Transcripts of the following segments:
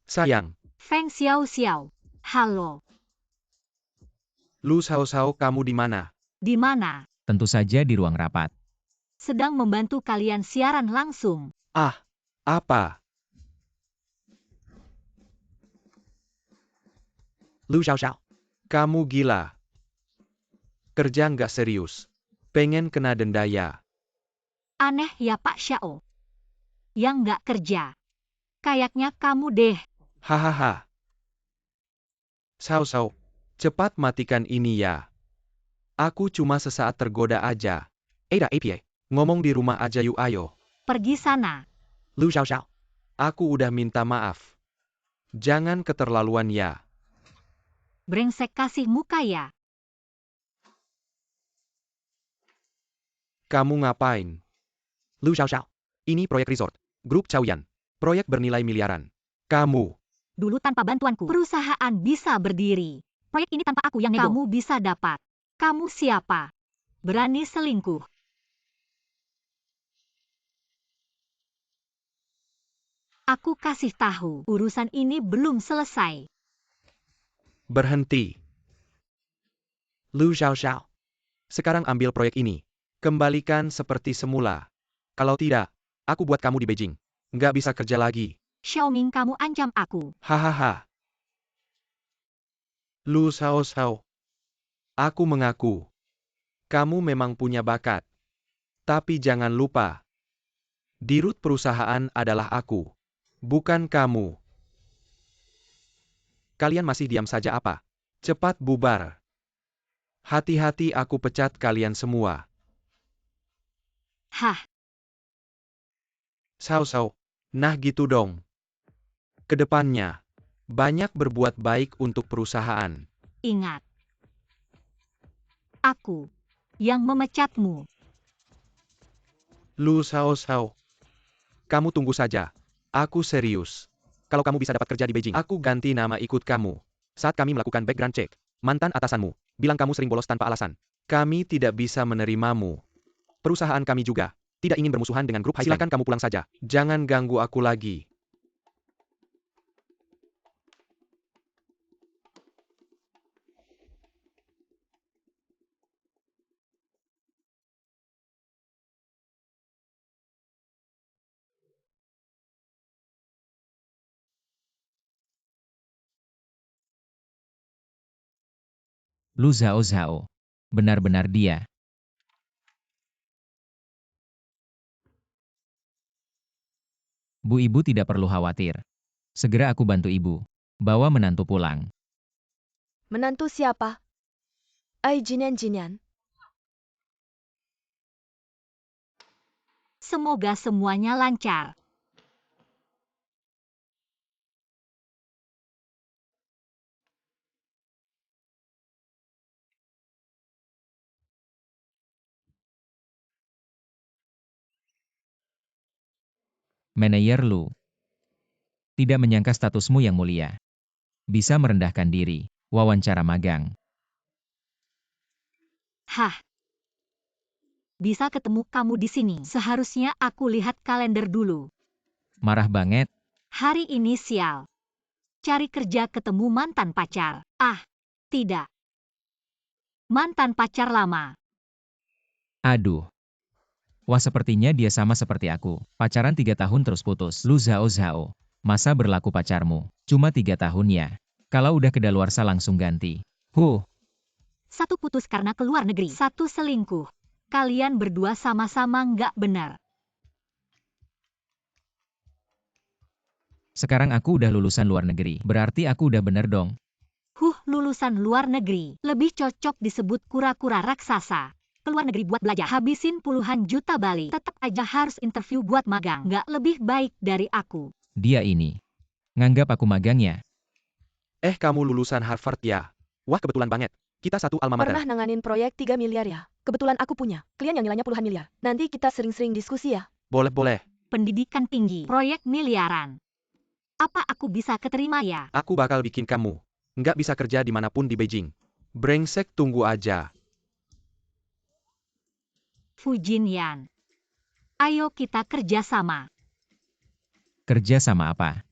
Sayang, Feng Xiao Xiao. Halo. Lu Xiao, kamu di mana? Di mana? Tentu saja di ruang rapat. Sedang membantu kalian siaran langsung. Ah, apa? Lu Xiao, kamu gila. Kerja nggak serius. Pengen kena denda ya. Aneh ya Pak Xiao. Yang nggak kerja. Kayaknya kamu deh. Hahaha. Xiao, cepat matikan ini ya. Aku cuma sesaat tergoda aja. Ada APA, ngomong di rumah aja yuk ayo. Pergi sana. Lu Xiao, aku udah minta maaf. Jangan keterlaluan ya. Brengsek kasih muka ya. Kamu ngapain? Lu Xiao, ini proyek resort. Grup Chaoyan. Proyek bernilai miliaran. Kamu. Dulu tanpa bantuanku, perusahaan bisa berdiri. Proyek ini tanpa aku yang nego. Kamu bisa dapat. Kamu siapa? Berani selingkuh. Aku kasih tahu, urusan ini belum selesai. Berhenti. Lu Xiao, sekarang ambil proyek ini. Kembalikan seperti semula. Kalau tidak, aku buat kamu di Beijing. Nggak bisa kerja lagi. Xiaoming, kamu ancam aku. Hahaha. Lu Xiao. Aku mengaku. Kamu memang punya bakat. Tapi jangan lupa. Dirut perusahaan adalah aku. Bukan kamu. Kalian masih diam saja apa? Cepat bubar. Hati-hati aku pecat kalian semua. Hah, Xiao, nah gitu dong. Kedepannya, banyak berbuat baik untuk perusahaan. ingat. Aku yang memecatmu. Lu Xiao. Kamu tunggu saja. Aku serius. Kalau kamu bisa dapat kerja di Beijing, aku ganti nama ikut kamu. Saat kami melakukan background check, mantan atasanmu bilang kamu sering bolos tanpa alasan. Kami tidak bisa menerimamu. Perusahaan kami juga tidak ingin bermusuhan dengan grup Highland. Silakan kamu pulang saja. Jangan ganggu aku lagi. Lu Xiao. Benar-benar dia. Bu ibu tidak perlu khawatir. Segera aku bantu ibu. Bawa menantu pulang. Menantu siapa? Ai Jinian. Semoga semuanya lancar. Manajer Lu. Tidak menyangka statusmu yang mulia. Bisa merendahkan diri. Wawancara magang. Hah. Bisa ketemu kamu di sini. Seharusnya aku lihat kalender dulu. Marah banget. Hari ini sial. Cari kerja ketemu mantan pacar. Ah, tidak. Mantan pacar lama. Aduh. Wah, sepertinya dia sama seperti aku. Pacaran 3 tahun terus putus. Lu Xiao. Masa berlaku pacarmu? Cuma 3 tahun ya. Kalau udah kedaluarsa langsung ganti. Satu putus karena keluar negeri. Satu selingkuh. Kalian berdua sama-sama nggak benar. Sekarang aku udah lulusan luar negeri. Berarti aku udah bener dong. Lulusan luar negeri. Lebih cocok disebut kura-kura raksasa. Keluar negeri buat belajar. Habisin puluhan juta Bali. Tetap aja harus interview buat magang. Nggak lebih baik dari aku. Dia ini. Nganggap aku magangnya. Kamu lulusan Harvard ya? Wah, kebetulan banget. Kita satu alma mater. Pernah nanganin proyek 3 miliar ya? Kebetulan aku punya. Klien yang nilainya puluhan miliar. Nanti kita sering-sering diskusi ya. Boleh. Pendidikan tinggi. Proyek miliaran. Apa aku bisa keterima ya? Aku bakal bikin kamu nggak bisa kerja dimanapun di Beijing. Brengsek, tunggu aja. Fujinyan. Ayo kita kerja sama. Kerja sama apa?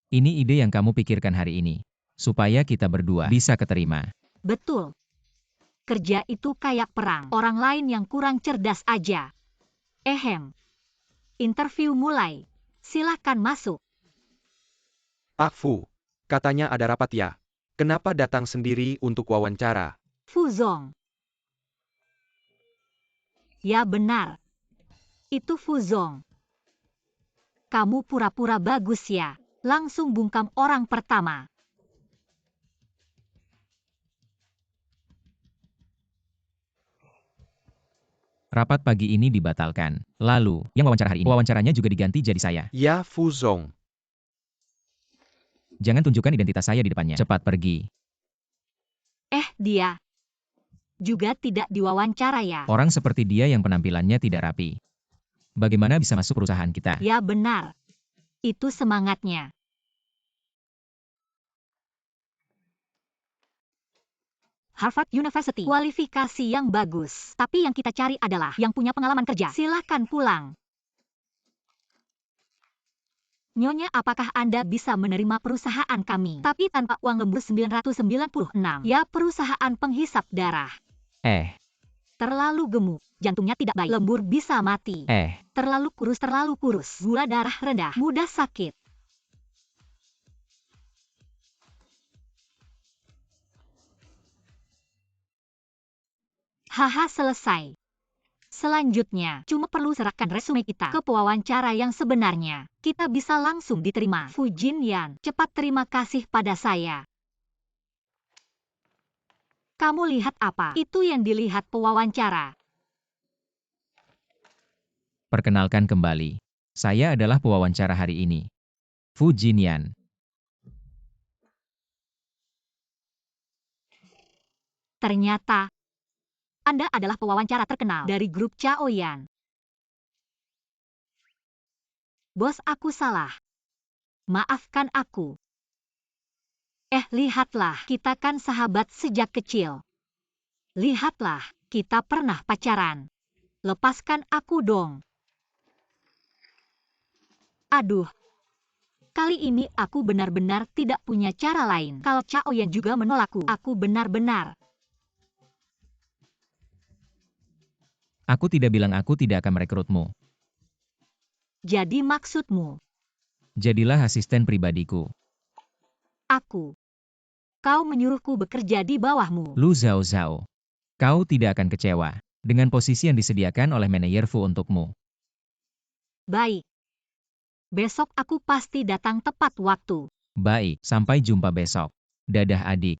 Ini ide yang kamu pikirkan hari ini. Supaya kita berdua bisa keterima. Betul. Kerja itu kayak perang. Orang lain yang kurang cerdas aja. Ehem. Interview mulai. Silakan masuk. Pak Fu, katanya ada rapat ya. Kenapa datang sendiri untuk wawancara? Fuzong. Ya benar. Itu Fuzong. Kamu pura-pura bagus ya. Langsung bungkam orang pertama. Rapat pagi ini dibatalkan. Lalu, yang wawancara hari ini, wawancaranya juga diganti jadi saya. Ya Fuzong. Jangan tunjukkan identitas saya di depannya. Cepat pergi. Dia juga tidak diwawancara ya. Orang seperti dia yang penampilannya tidak rapi. Bagaimana bisa masuk perusahaan kita? Ya benar. Itu semangatnya. Harvard University. Kualifikasi yang bagus. Tapi yang kita cari adalah yang punya pengalaman kerja. Silahkan pulang. Nyonya, apakah Anda bisa menerima perusahaan kami? Tapi tanpa uang lembur 996. Ya, perusahaan penghisap darah. Terlalu gemuk. Jantungnya tidak baik. Lembur bisa mati. Terlalu kurus. Gula darah rendah. Mudah sakit. Haha, selesai. Selanjutnya, cuma perlu serahkan resume kita ke pewawancara yang sebenarnya. Kita bisa langsung diterima. Fu Jinyan, cepat terima kasih pada saya. Kamu lihat apa? Itu yang dilihat pewawancara. Perkenalkan kembali. Saya adalah pewawancara hari ini. Fu Jinyan. Ternyata, Anda adalah pewawancara terkenal dari grup Chaoyan. Bos, aku salah. Maafkan aku. Lihatlah, kita kan sahabat sejak kecil. Lihatlah, kita pernah pacaran. Lepaskan aku dong. Aduh. Kali ini aku benar-benar tidak punya cara lain. Kalau Chaoyan juga menolakku, aku benar-benar. Aku tidak bilang aku tidak akan merekrutmu. Jadi maksudmu? Jadilah asisten pribadiku. Kau menyuruhku bekerja di bawahmu. Lu Zhao Zhao. Kau tidak akan kecewa dengan posisi yang disediakan oleh manajer Fu untukmu. Baik. Besok aku pasti datang tepat waktu. Baik, sampai jumpa besok. Dadah adik.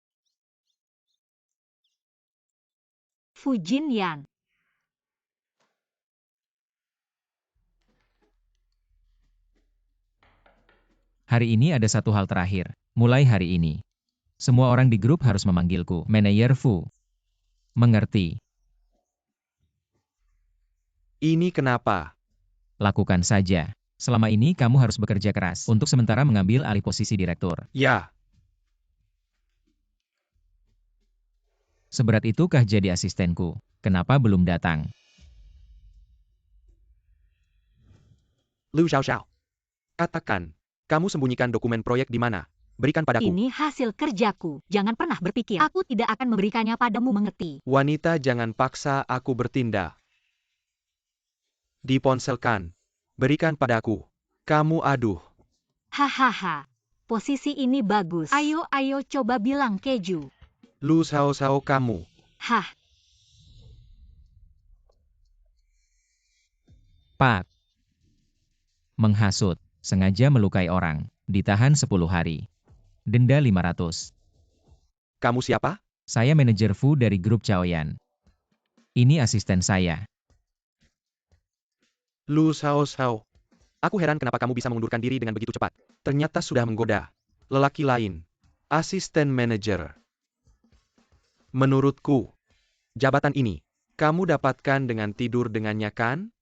Fu Jinyan. Hari ini ada satu hal terakhir. Mulai hari ini, semua orang di grup harus memanggilku manajer Fu. Mengerti? Ini kenapa? Lakukan saja. Selama ini kamu harus bekerja keras untuk sementara mengambil alih posisi direktur. Ya. Seberat itukah jadi asistenku? Kenapa belum datang? Lu Xiao. Katakan, kamu sembunyikan dokumen proyek di mana? Berikan padaku. Ini hasil kerjaku. Jangan pernah berpikir aku tidak akan memberikannya padamu, mengerti? Wanita, jangan paksa aku bertindak. Diponselkan. Berikan padaku. Kamu aduh. Hahaha. Posisi ini bagus. Ayo coba bilang keju. Lu Sao kamu. Hah. Pak. Menghasut. Sengaja melukai orang. Ditahan 10 hari. Denda 500. Kamu siapa? Saya manajer Fu dari grup Chaoyan. Ini asisten saya. Lu Sao. Aku heran kenapa kamu bisa mengundurkan diri dengan begitu cepat. Ternyata sudah menggoda lelaki lain. Asisten manajer. Menurutku, jabatan ini, kamu dapatkan dengan tidur dengannya kan?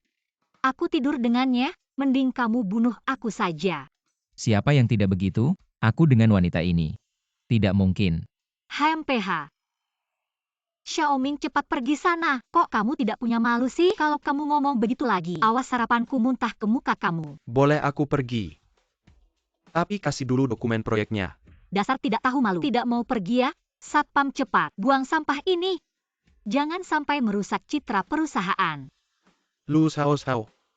Aku tidur dengannya? Mending kamu bunuh aku saja. Siapa yang tidak begitu? Aku dengan wanita ini. Tidak mungkin. HMPH. Xiaoming, cepat pergi sana. Kok kamu tidak punya malu sih? Kalau kamu ngomong begitu lagi, awas sarapanku muntah ke muka kamu. Boleh aku pergi? Tapi kasih dulu dokumen proyeknya. Dasar tidak tahu malu. Tidak mau pergi ya? Satpam cepat, buang sampah ini. Jangan sampai merusak citra perusahaan. Lu Sao,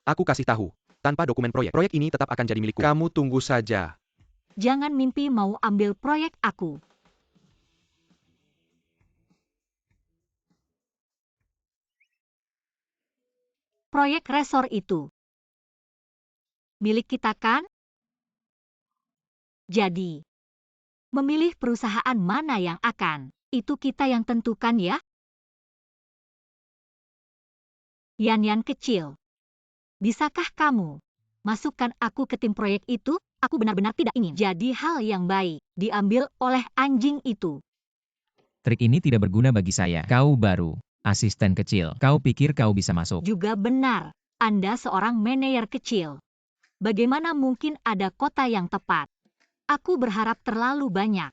aku kasih tahu. Tanpa dokumen proyek ini tetap akan jadi milikku. Kamu tunggu saja. Jangan mimpi mau ambil proyek aku. Proyek resor itu milik kita kan? Jadi, memilih perusahaan mana yang akan, itu kita yang tentukan ya? Yan kecil. Bisakah kamu masukkan aku ke tim proyek itu? Aku benar-benar tidak ingin jadi hal yang baik diambil oleh anjing itu. Trik ini tidak berguna bagi saya. Kau baru asisten kecil. Kau pikir kau bisa masuk? Juga benar, Anda seorang manajer kecil. Bagaimana mungkin ada kota yang tepat? Aku berharap terlalu banyak.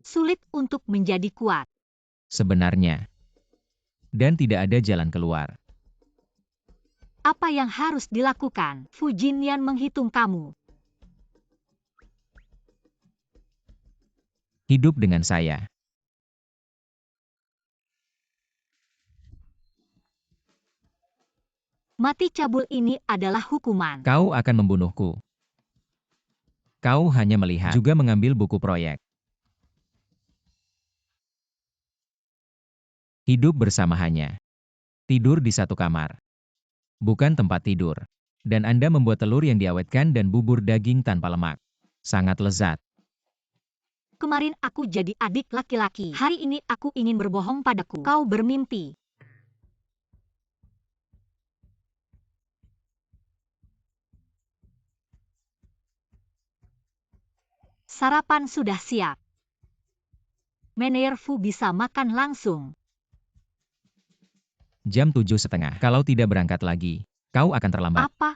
Sulit untuk menjadi kuat. Sebenarnya. Dan tidak ada jalan keluar. Apa yang harus dilakukan? Fujinyan menghitung kamu. Hidup dengan saya. Mati cabul ini adalah hukuman. Kau akan membunuhku. Kau hanya melihat, juga mengambil buku proyek. Hidup bersama hanya. Tidur di satu kamar. Bukan tempat tidur. Dan Anda membuat telur yang diawetkan dan bubur daging tanpa lemak. Sangat lezat. Kemarin aku jadi adik laki-laki. Hari ini aku ingin berbohong padaku. Kau bermimpi. Sarapan sudah siap. Manajer Fu bisa makan langsung. Jam 7:30. Kalau tidak berangkat lagi, kau akan terlambat. Apa?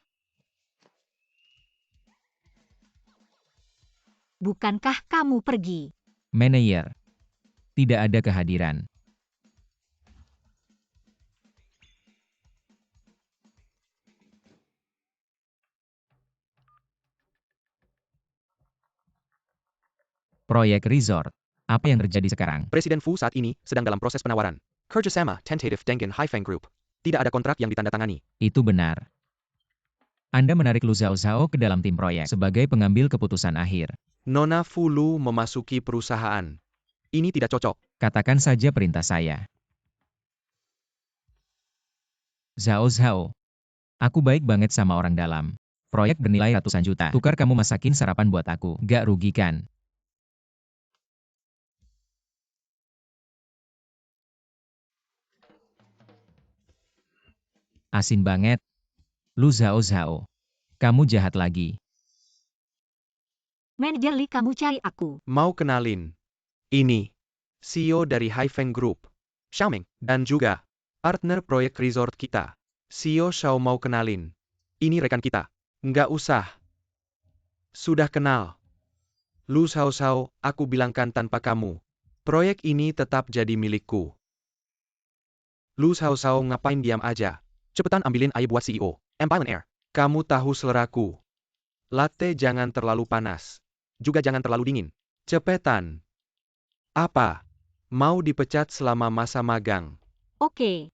Bukankah kamu pergi? Manajer. Tidak ada kehadiran. Proyek resort. Apa yang terjadi sekarang? Presiden Fu saat ini sedang dalam proses penawaran. Kerjasama tentatif dengan Haifeng Group. Tidak ada kontrak yang ditandatangani. Itu benar. Anda menarik Lu Zhao ke dalam tim proyek sebagai pengambil keputusan akhir. Nona Fu Lu memasuki perusahaan. Ini tidak cocok. Katakan saja perintah saya. Zhao. Aku baik banget sama orang dalam. Proyek bernilai ratusan juta. Tukar kamu masakin sarapan buat aku. Gak rugi kan? Asin banget. Lu Zhao. Kamu jahat lagi. Manajer Li, kamu cari aku. Mau kenalin. Ini. CEO dari Haifeng Group. Xiaoming. Dan juga. Partner proyek resort kita. CEO Xiao mau kenalin. Ini rekan kita. Nggak usah. Sudah kenal. Lu Zhao, aku bilangkan tanpa kamu. Proyek ini tetap jadi milikku. Lu Zhao ngapain diam aja? Cepetan ambilin air buat CEO. Empire Air. Kamu tahu seleraku. Latte jangan terlalu panas. Juga jangan terlalu dingin. Cepetan. Apa? Mau dipecat selama masa magang? Oke.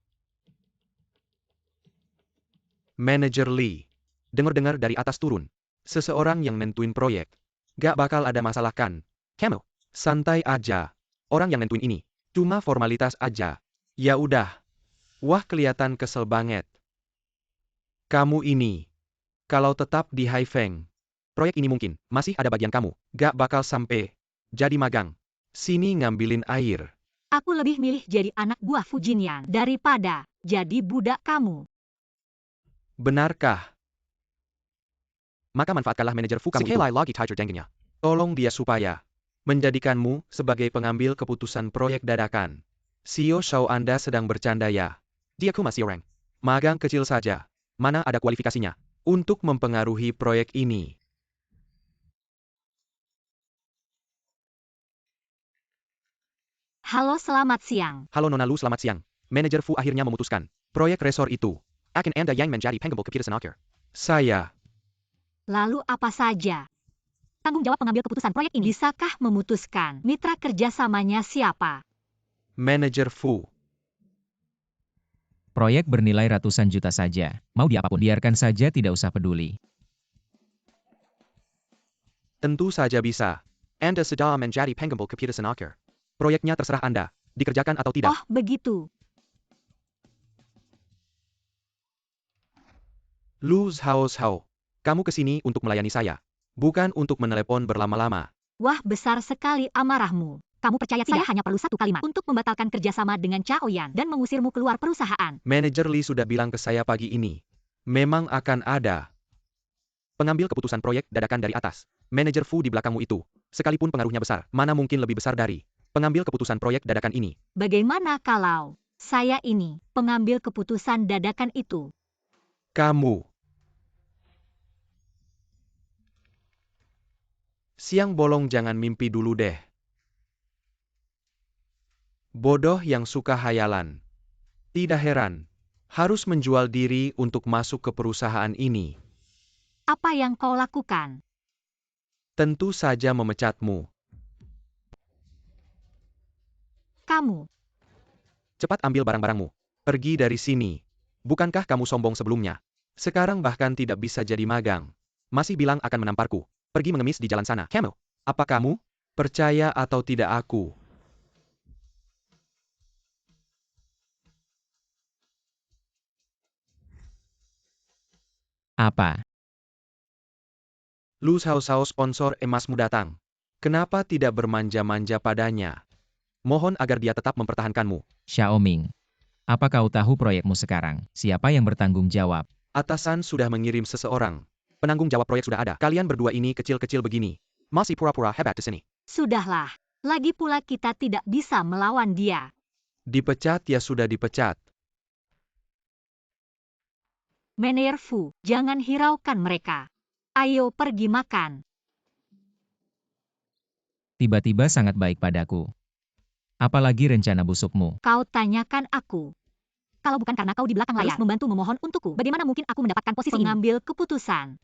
Manajer Lee. Dengar-dengar dari atas turun. Seseorang yang nentuin proyek. Gak bakal ada masalah kan? Kamu, santai aja. Orang yang nentuin ini. Cuma formalitas aja. Ya udah. Wah, kelihatan kesel banget. Kamu ini. Kalau tetap di Haifeng. Proyek ini mungkin masih ada bagian kamu. Gak bakal sampai jadi magang. Sini ngambilin air. Aku lebih milih jadi anak buah Fujinyan daripada jadi budak kamu. Benarkah? Maka manfaatkanlah manajer Fu kamu itu. Lagi Tiger Dengenya. Tolong dia supaya menjadikanmu sebagai pengambil keputusan proyek dadakan. CEO Xiao, Anda sedang bercanda ya? Dia masih orang magang kecil saja. Mana ada kualifikasinya untuk mempengaruhi proyek ini? Halo, selamat siang. Halo Nona Lu, selamat siang. Manajer Fu akhirnya memutuskan. Proyek resort itu akan Anda yang menjadi pengambil keputusan akhir. Saya. Lalu apa saja? tanggung jawab pengambil keputusan proyek ini. Bisakah memutuskan mitra kerjasamanya siapa? Manager Fu. Proyek bernilai ratusan juta saja. Mau dia apapun, biarkan saja, tidak usah peduli. Tentu saja bisa. Anda sudah menjadi pengambil keputusan akhir. Proyeknya terserah Anda, dikerjakan atau tidak. Oh, begitu. Lu Zhao Zhao, kamu kesini untuk melayani saya, bukan untuk menelepon berlama-lama. Wah, besar sekali amarahmu. Kamu percaya tidak? Saya hanya perlu satu kalimat untuk membatalkan kerjasama dengan Chaoyan dan mengusirmu keluar perusahaan. Manajer Lee sudah bilang ke saya pagi ini. Memang akan ada pengambil keputusan proyek dadakan dari atas. Manajer Fu di belakangmu itu, sekalipun pengaruhnya besar, mana mungkin lebih besar dari pengambil keputusan proyek dadakan ini. Bagaimana kalau saya ini pengambil keputusan dadakan itu? Kamu. Siang bolong, jangan mimpi dulu deh. Bodoh yang suka hayalan. Tidak heran. Harus menjual diri untuk masuk ke perusahaan ini. Apa yang kau lakukan? Tentu saja memecatmu. Kamu. Cepat ambil barang-barangmu. Pergi dari sini. Bukankah kamu sombong sebelumnya? Sekarang bahkan tidak bisa jadi magang. Masih bilang akan menamparku. Pergi mengemis di jalan sana. Kamu. Apa kamu? Percaya atau tidak aku? Apa? Lu Zhao Zhao, sponsor emasmu datang. Kenapa tidak bermanja-manja padanya? Mohon agar dia tetap mempertahankanmu. Xiaoming. Apa kau tahu proyekmu sekarang? Siapa yang bertanggung jawab? Atasan sudah mengirim seseorang. Penanggung jawab proyek sudah ada. Kalian berdua ini kecil-kecil begini. Masih pura-pura hebat di sini. Sudahlah. Lagi pula kita tidak bisa melawan dia. Dipecat ya sudah dipecat. Manajer Fu, jangan hiraukan mereka. Ayo pergi makan. Tiba-tiba sangat baik padaku. Apalagi rencana busukmu? Kau tanyakan aku. Kalau bukan karena kau di belakang layar membantu memohon untukku, bagaimana mungkin aku mendapatkan posisi pengambil keputusan?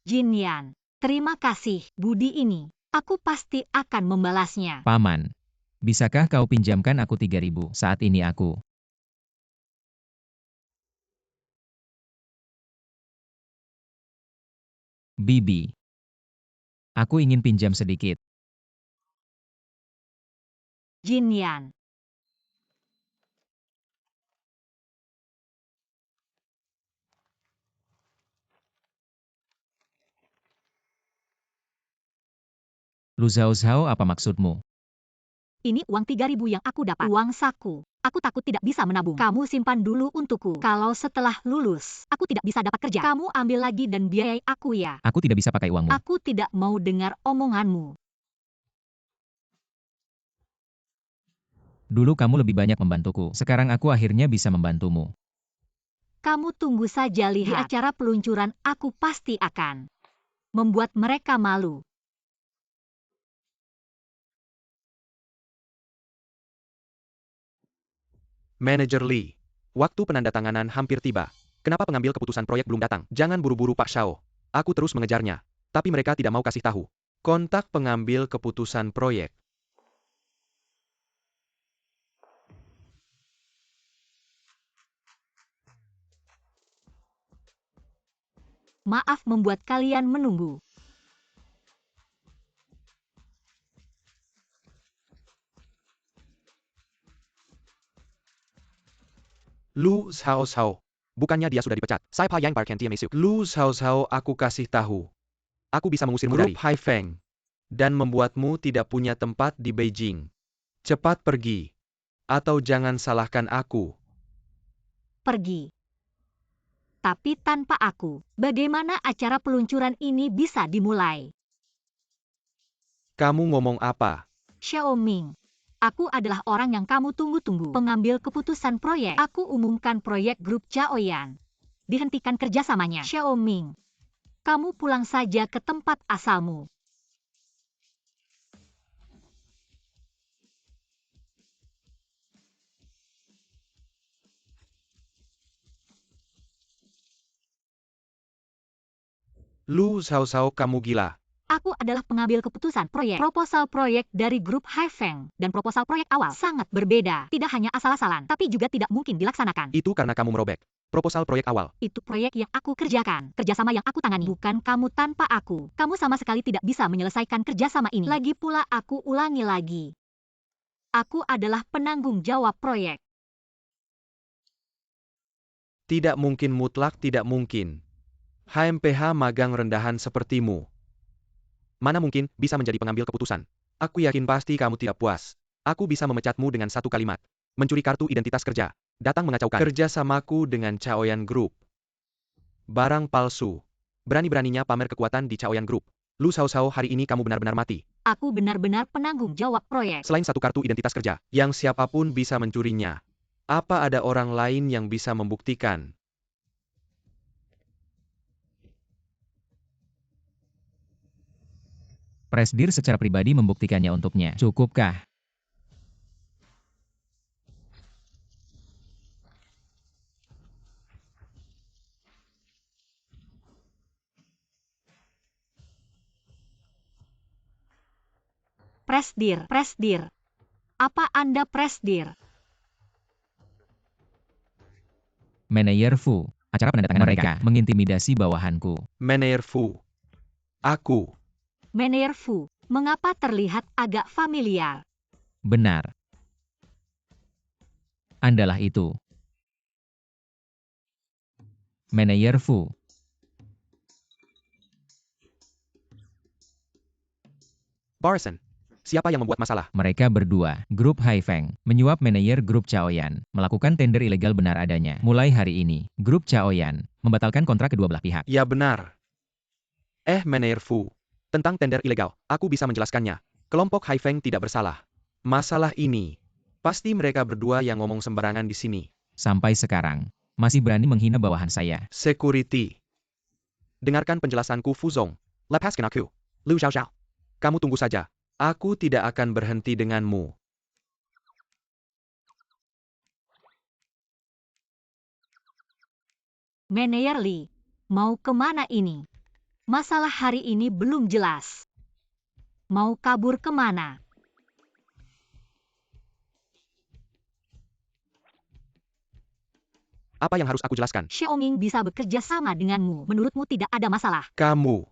Jin Yan, terima kasih, budi ini. Aku pasti akan membalasnya. Paman. Bisakah kau pinjamkan aku 3.000? Saat ini aku. Bibi. Aku ingin pinjam sedikit. Jin Yan. Lu Zhao Zhao, apa maksudmu? Ini uang 3.000 yang aku dapat. Uang saku. Aku takut tidak bisa menabung. Kamu simpan dulu untukku. Kalau setelah lulus, aku tidak bisa dapat kerja. Kamu ambil lagi dan biayai aku ya. Aku tidak bisa pakai uangmu. Aku tidak mau dengar omonganmu. Dulu kamu lebih banyak membantuku. Sekarang aku akhirnya bisa membantumu. Kamu tunggu saja lihat. Di acara peluncuran aku pasti akan membuat mereka malu. Manajer Lee. Waktu penandatanganan hampir tiba. Kenapa pengambil keputusan proyek belum datang? Jangan buru-buru Pak Xiao. Aku terus mengejarnya. Tapi mereka tidak mau kasih tahu. Kontak pengambil keputusan proyek. Maaf membuat kalian menunggu. Lu Zhao Zhao. Bukannya dia sudah dipecat. Sai Pa Yang Barkan Tia Mesuk. Lu Zhao Zhao, aku kasih tahu. Aku bisa mengusirmu dari Hai Feng. Dan membuatmu tidak punya tempat di Beijing. Cepat pergi. Atau jangan salahkan aku. Pergi. Tapi tanpa aku, bagaimana acara peluncuran ini bisa dimulai? Kamu ngomong apa? Xiaoming. Aku adalah orang yang kamu tunggu-tunggu. Pengambil keputusan proyek. Aku umumkan proyek grup Chaoyan. Dihentikan kerjasamanya. Xiaoming. Kamu pulang saja ke tempat asalmu. Lu Xiao, kamu gila. Aku adalah pengambil keputusan proyek. Proposal proyek dari grup Haifeng dan proposal proyek awal sangat berbeda. Tidak hanya asal-asalan, tapi juga tidak mungkin dilaksanakan. Itu karena kamu merobek proposal proyek awal. Itu proyek yang aku kerjakan, kerjasama yang aku tangani. Bukan kamu tanpa aku. Kamu sama sekali tidak bisa menyelesaikan kerjasama ini. Lagi pula aku ulangi lagi. Aku adalah penanggung jawab proyek. Tidak mungkin, mutlak tidak mungkin. HMPH magang rendahan sepertimu mana mungkin bisa menjadi pengambil keputusan? Aku yakin pasti kamu tidak puas. Aku bisa memecatmu dengan satu kalimat. Mencuri kartu identitas kerja. Datang mengacaukan kerjasamaku dengan Chaoyan Group. Barang palsu. Berani-beraninya pamer kekuatan di Chaoyan Group. Lu Xiao, hari ini kamu benar-benar mati. Aku benar-benar penanggung jawab proyek. Selain satu kartu identitas kerja, yang siapapun bisa mencurinya. Apa ada orang lain yang bisa membuktikan? Presdir secara pribadi membuktikannya untuknya. Cukupkah? Presdir. Apa Anda Presdir? Manajer Fu, acara penandatanganan mereka mengintimidasi bawahanku. Manajer Fu. Aku. Manajer Fu, mengapa terlihat agak familiar? Benar. Andalah itu. Manajer Fu. Barson. Siapa yang membuat masalah? Mereka berdua, grup Haifeng, menyuap manajer grup Chaoyan, melakukan tender ilegal benar adanya. Mulai hari ini, grup Chaoyan membatalkan kontrak kedua belah pihak. Ya benar. Manajer Fu. Tentang tender ilegal, aku bisa menjelaskannya. Kelompok Haifeng tidak bersalah. Masalah ini, pasti mereka berdua yang ngomong sembarangan di sini. Sampai sekarang, masih berani menghina bawahan saya. Security. Dengarkan penjelasanku, Fuzong. Lepaskan aku. Lu Xiao. Kamu tunggu saja. Aku tidak akan berhenti denganmu. Manajer Li, mau kemana ini? Masalah hari ini belum jelas. Mau kabur kemana? Apa yang harus aku jelaskan? Xiaoming bisa bekerja sama denganmu. Menurutmu tidak ada masalah? Kamu.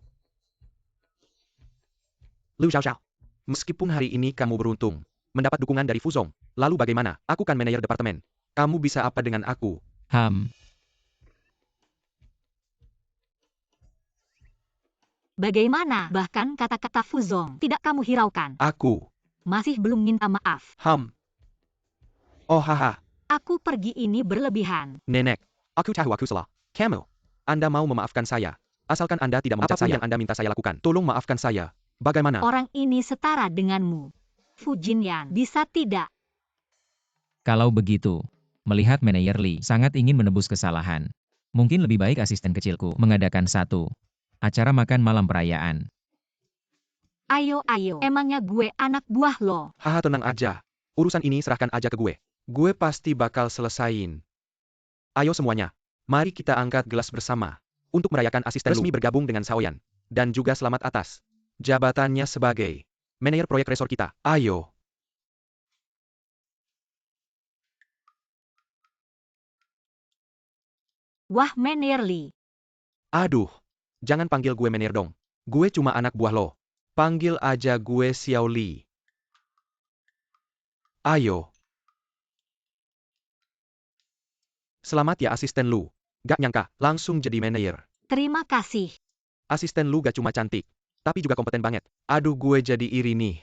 Lu Xiao. Meskipun hari ini kamu beruntung mendapat dukungan dari Fuzong, lalu bagaimana? Aku kan manajer departemen. Kamu bisa apa dengan aku? Bagaimana? Bahkan kata-kata Fuzong tidak kamu hiraukan. Aku. Masih belum minta maaf. Oh haha. Aku pergi ini berlebihan. Nenek. Aku tahu aku salah. Kamu. Anda mau memaafkan saya. Asalkan Anda tidak memecat saya yang Anda minta saya lakukan. Tolong maafkan saya. Bagaimana? Orang ini setara denganmu. Fu Jinyan, bisa tidak? Kalau begitu, melihat manajer Li sangat ingin menebus kesalahan, mungkin lebih baik asisten kecilku mengadakan satu acara makan malam perayaan. Ayo, emangnya gue anak buah lo? Haha, tenang aja. Urusan ini serahkan aja ke gue. Gue pasti bakal selesain. Ayo semuanya. Mari kita angkat gelas bersama. Untuk merayakan asisten resmi bergabung dengan Shaoyan. Dan juga selamat atas jabatannya sebagai manajer proyek resor kita. Ayo. Wah, manajer Li. Aduh. Jangan panggil gue manajer dong. Gue cuma anak buah lo. Panggil aja gue Xiao Li. Ayo. Selamat ya asisten Lu. Gak nyangka, langsung jadi manajer. Terima kasih. Asisten Lu gak cuma cantik, tapi juga kompeten banget. Aduh, gue jadi iri nih.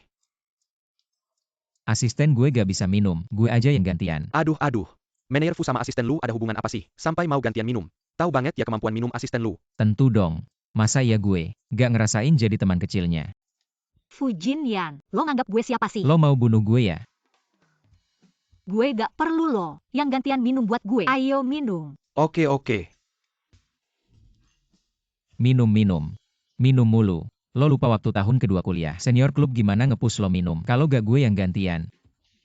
Asisten gue gak bisa minum, gue aja yang gantian. Aduh. Manajer Fu sama asisten Lu ada hubungan apa sih? Sampai mau gantian minum. Tahu banget ya kemampuan minum asisten Lu. Tentu dong. Masa ya gue gak ngerasain jadi teman kecilnya? Fu Jinyan, lo nganggap gue siapa sih? Lo mau bunuh gue ya? Gue gak perlu lo yang gantian minum buat gue. Ayo minum. Oke. Minum mulu. Lo lupa waktu tahun kedua kuliah. Senior klub gimana ngepush lo minum? Kalau gak gue yang gantian.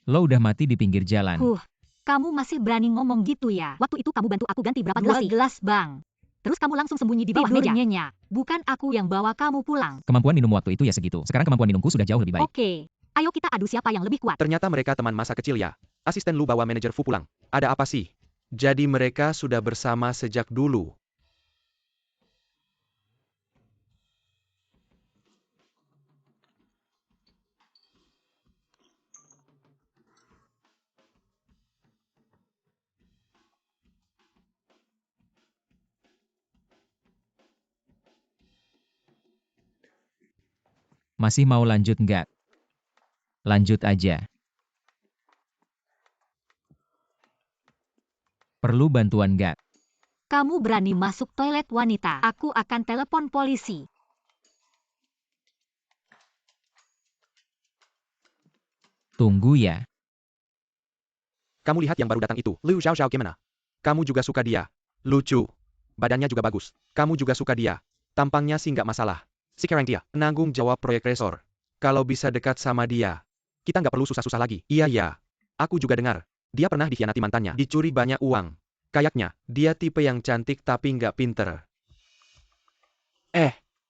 Lo udah mati di pinggir jalan. Kamu masih berani ngomong gitu ya? Waktu itu kamu bantu aku ganti berapa gelas sih? 2 gelas, Bang. Terus kamu langsung sembunyi di bawah meja. Nyenyak. Bukan aku yang bawa kamu pulang. Kemampuan minum waktu itu ya segitu. Sekarang kemampuan minumku sudah jauh lebih baik. Oke. Ayo kita adu siapa yang lebih kuat. Ternyata mereka teman masa kecil ya. Asisten Lu bawa manajer Fu pulang. Ada apa sih? Jadi mereka sudah bersama sejak dulu. Masih mau lanjut nggak? Lanjut aja. Perlu bantuan nggak? Kamu berani masuk toilet wanita. Aku akan telepon polisi. Tunggu ya. Kamu lihat yang baru datang itu. Liu Xiaoxiao gimana? Kamu juga suka dia. Lucu. Badannya juga bagus. Kamu juga suka dia. Tampangnya sih nggak masalah. Sekarang dia penanggung jawab proyek resor. Kalau bisa dekat sama dia, kita nggak perlu susah-susah lagi. Iya ya. Aku juga dengar. Dia pernah dikhianati mantannya. Dicuri banyak uang. Kayaknya, dia tipe yang cantik tapi nggak pinter.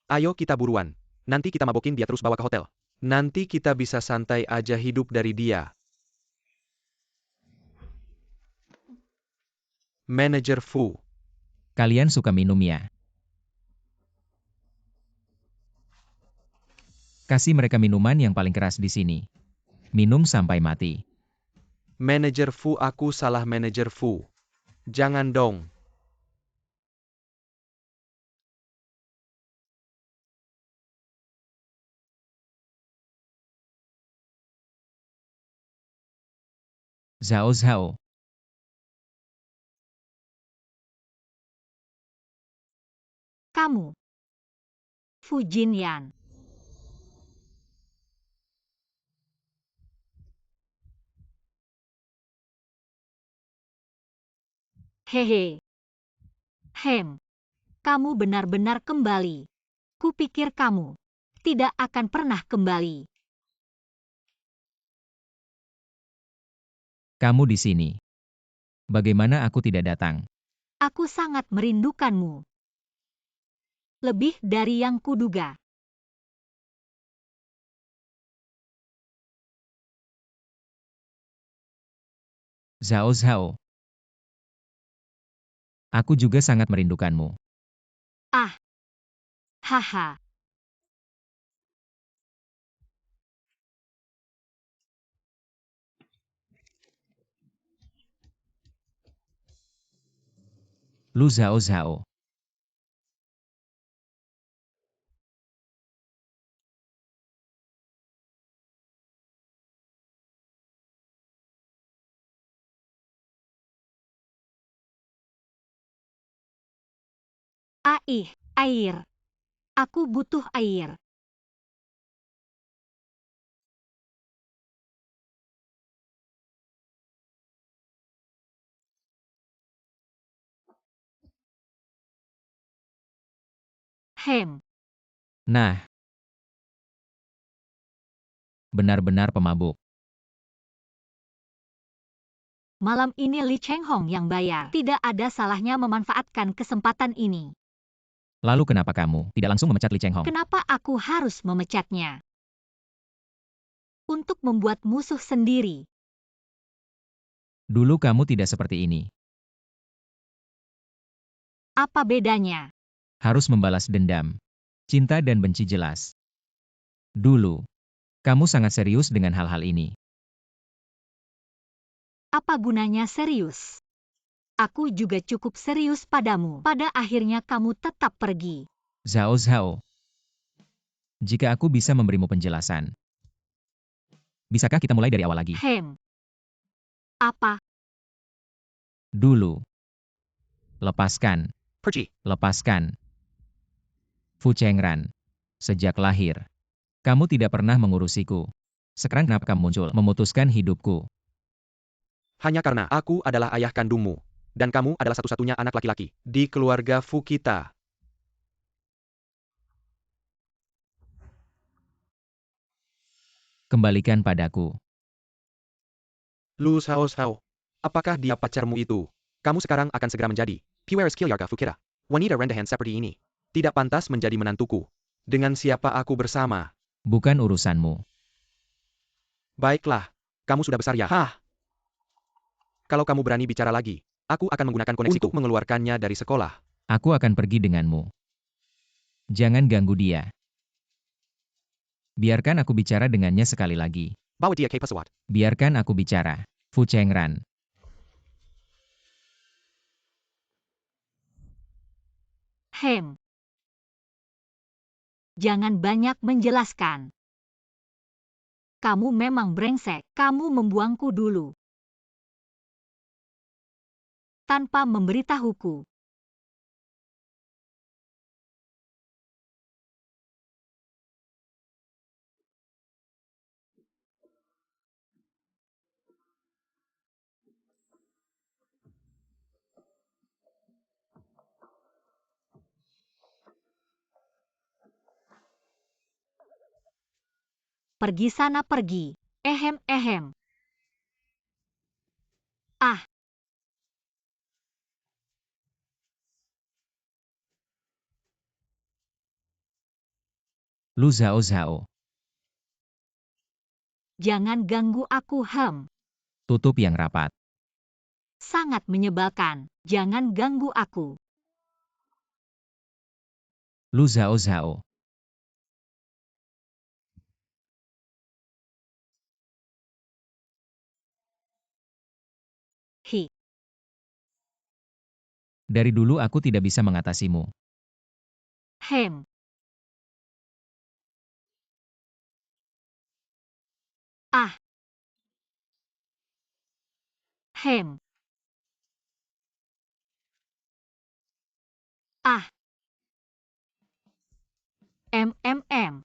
Ayo kita buruan. Nanti kita mabokin dia terus bawa ke hotel. Nanti kita bisa santai aja hidup dari dia. Manajer Fu. Kalian suka minum ya? Kasih mereka minuman yang paling keras di sini. Minum sampai mati. Manajer Fu, aku salah manajer Fu. Jangan dong. Zhao Zhao. Kamu. Fu Jinyan. Hehe. Kamu benar-benar kembali. Kupikir kamu tidak akan pernah kembali. Kamu di sini. Bagaimana aku tidak datang? Aku sangat merindukanmu. Lebih dari yang kuduga. Zhao Zhao. Aku juga sangat merindukanmu. Haha. Lu Zhao Zhao. Air. Aku butuh air. Nah. Benar-benar pemabuk. Malam ini Li Chenghong yang bayar. Tidak ada salahnya memanfaatkan kesempatan ini. Lalu kenapa kamu tidak langsung memecat Li Chenghong? Kenapa aku harus memecatnya? Untuk membuat musuh sendiri. Dulu kamu tidak seperti ini. Apa bedanya? Harus membalas dendam. Cinta dan benci jelas. Dulu, kamu sangat serius dengan hal-hal ini. Apa gunanya serius? Aku juga cukup serius padamu. Pada akhirnya kamu tetap pergi. Zhao Zhao. Jika aku bisa memberimu penjelasan. Bisakah kita mulai dari awal lagi? Apa? Dulu. Lepaskan. Pergi. Lepaskan. Fu Chengran. Sejak lahir. Kamu tidak pernah mengurusiku. Sekarang kenapa kamu muncul memutuskan hidupku? Hanya karena aku adalah ayah kandungmu. Dan kamu adalah satu-satunya anak laki-laki di keluarga Fu kita. Kembalikan padaku. Lu Xiao Xiao. Apakah dia pacarmu itu? Kamu sekarang akan segera menjadi Puer Skill Yarga Fu kita. Wanita rendahan seperti ini tidak pantas menjadi menantuku. Dengan siapa aku bersama? Bukan urusanmu. Baiklah, kamu sudah besar ya. Hah? Kalau kamu berani bicara lagi, aku akan menggunakan koneksiku untuk mengeluarkannya dari sekolah. Aku akan pergi denganmu. Jangan ganggu dia. Biarkan aku bicara dengannya sekali lagi. Bawa dia ke pesawat. Biarkan aku bicara. Fu Chengran. Hem. Jangan banyak menjelaskan. Kamu memang brengsek. Kamu membuangku dulu. Tanpa memberitahuku. Pergi sana pergi. Ehem ehem. Ah. Lu Zhao Zhao. Jangan ganggu aku hem. Tutup yang rapat. Sangat menyebalkan. Jangan ganggu aku. Lu Zhao Zhao. Hi. Dari dulu aku tidak bisa mengatasimu. Hem. Ah. Hem. Ah.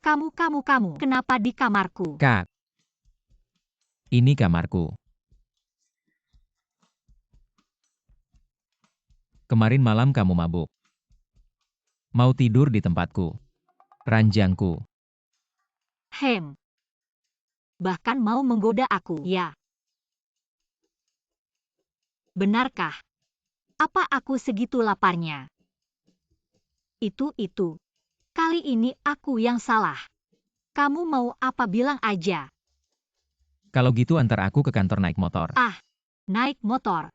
Kamu. Kenapa di kamarku? Kak. Ini kamarku. Kemarin malam kamu mabuk. Mau tidur di tempatku. Ranjangku. Hem. Bahkan mau menggoda aku, ya. Benarkah? Apa aku segitu laparnya? Itu. Kali ini aku yang salah. Kamu mau apa bilang aja. Kalau gitu antar aku ke kantor naik motor. Ah, naik motor.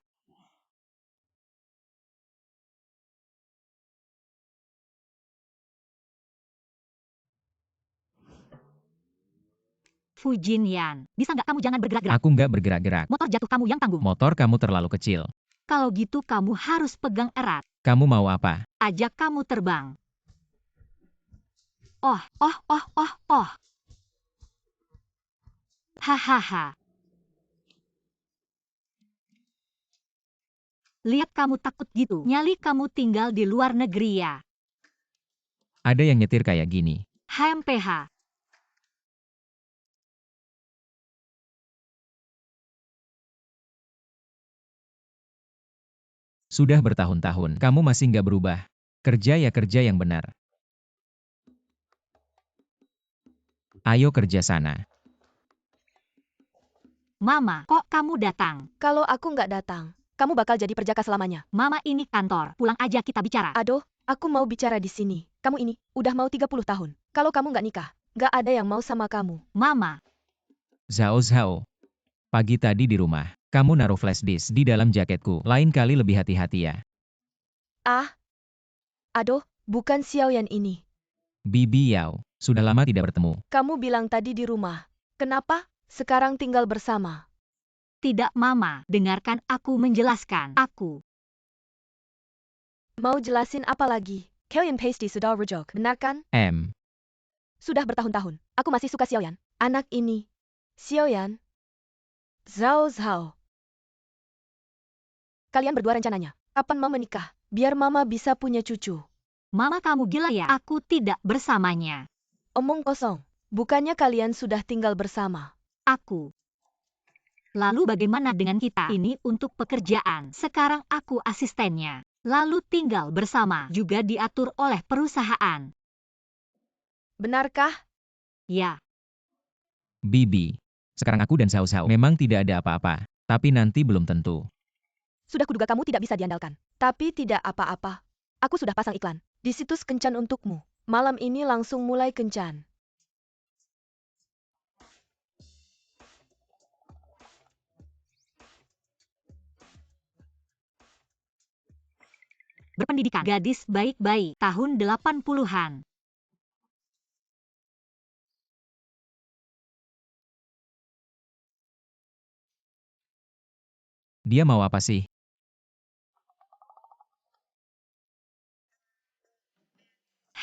Fu Jinyan, bisa nggak kamu jangan bergerak-gerak? Aku nggak bergerak-gerak. Motor jatuh kamu yang tanggung. Motor kamu terlalu kecil. Kalau gitu kamu harus pegang erat. Kamu mau apa? Ajak kamu terbang. Oh. Hahaha. Lihat kamu takut gitu. Nyali kamu tinggal di luar negeri ya. Ada yang nyetir kayak gini. HMPH. Sudah bertahun-tahun, kamu masih nggak berubah. Kerja ya kerja yang benar. Ayo kerja sana. Mama, kok kamu datang? Kalau aku nggak datang, kamu bakal jadi perjaka selamanya. Mama ini kantor. Pulang aja kita bicara. Aduh, aku mau bicara di sini. Kamu ini, udah mau 30 tahun. Kalau kamu nggak nikah, nggak ada yang mau sama kamu. Mama. Zhao Zhao. Pagi tadi di rumah, kamu naruh flash disk di dalam jaketku. Lain kali lebih hati-hati ya. Ah. Aduh, bukan Xiaoyan ini. Bibi Yao, sudah lama tidak bertemu. Kamu bilang tadi di rumah. Kenapa? Sekarang tinggal bersama. Tidak Mama, dengarkan aku menjelaskan. Aku. Mau jelasin apa lagi? Xiaoyan Pasty sudah rujuk, benar kan? Sudah bertahun-tahun, aku masih suka Xiaoyan. Anak ini. Xiaoyan. Zhao Zhao. Kalian berdua rencananya, kapan mau menikah? Biar mama bisa punya cucu. Mama kamu gila ya? Aku tidak bersamanya. Omong kosong. Bukannya kalian sudah tinggal bersama. Aku. Lalu bagaimana dengan kita? Ini untuk pekerjaan. Sekarang aku asistennya. Lalu tinggal bersama. Juga diatur oleh perusahaan. Benarkah? Ya. Bibi. Sekarang aku dan Zhao Zhao memang tidak ada apa-apa. Tapi nanti belum tentu. Sudah kuduga kamu tidak bisa diandalkan. Tapi tidak apa-apa. Aku sudah pasang iklan di situs kencan untukmu. Malam ini langsung mulai kencan. Berpendidikan gadis baik-baik tahun 80-an. Dia mau apa sih?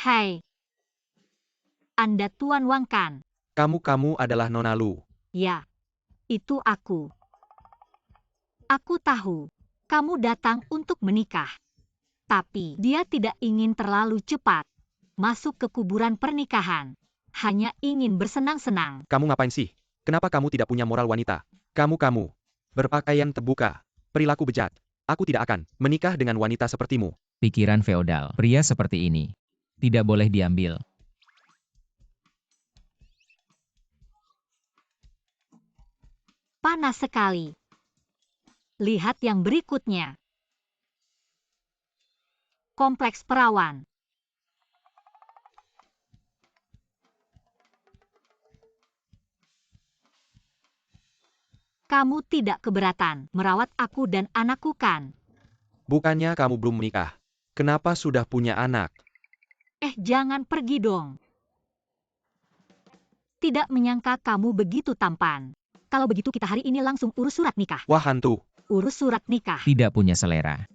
Hai. Anda Tuan Wang kan? Kamu adalah Nona Lu. Ya. Itu aku. Aku tahu. Kamu datang untuk menikah. Tapi dia tidak ingin terlalu cepat masuk ke kuburan pernikahan. Hanya ingin bersenang-senang. Kamu ngapain sih? Kenapa kamu tidak punya moral wanita? Kamu berpakaian terbuka, perilaku bejat. Aku tidak akan menikah dengan wanita sepertimu. Pikiran feodal. Pria seperti ini tidak boleh diambil. Panas sekali. Lihat yang berikutnya. Kompleks Perawan. Kamu tidak keberatan merawat aku dan anakku kan? Bukannya kamu belum menikah? Kenapa sudah punya anak? Jangan pergi dong. Tidak menyangka kamu begitu tampan. Kalau begitu kita hari ini langsung urus surat nikah. Wah hantu. Urus surat nikah. Tidak punya selera.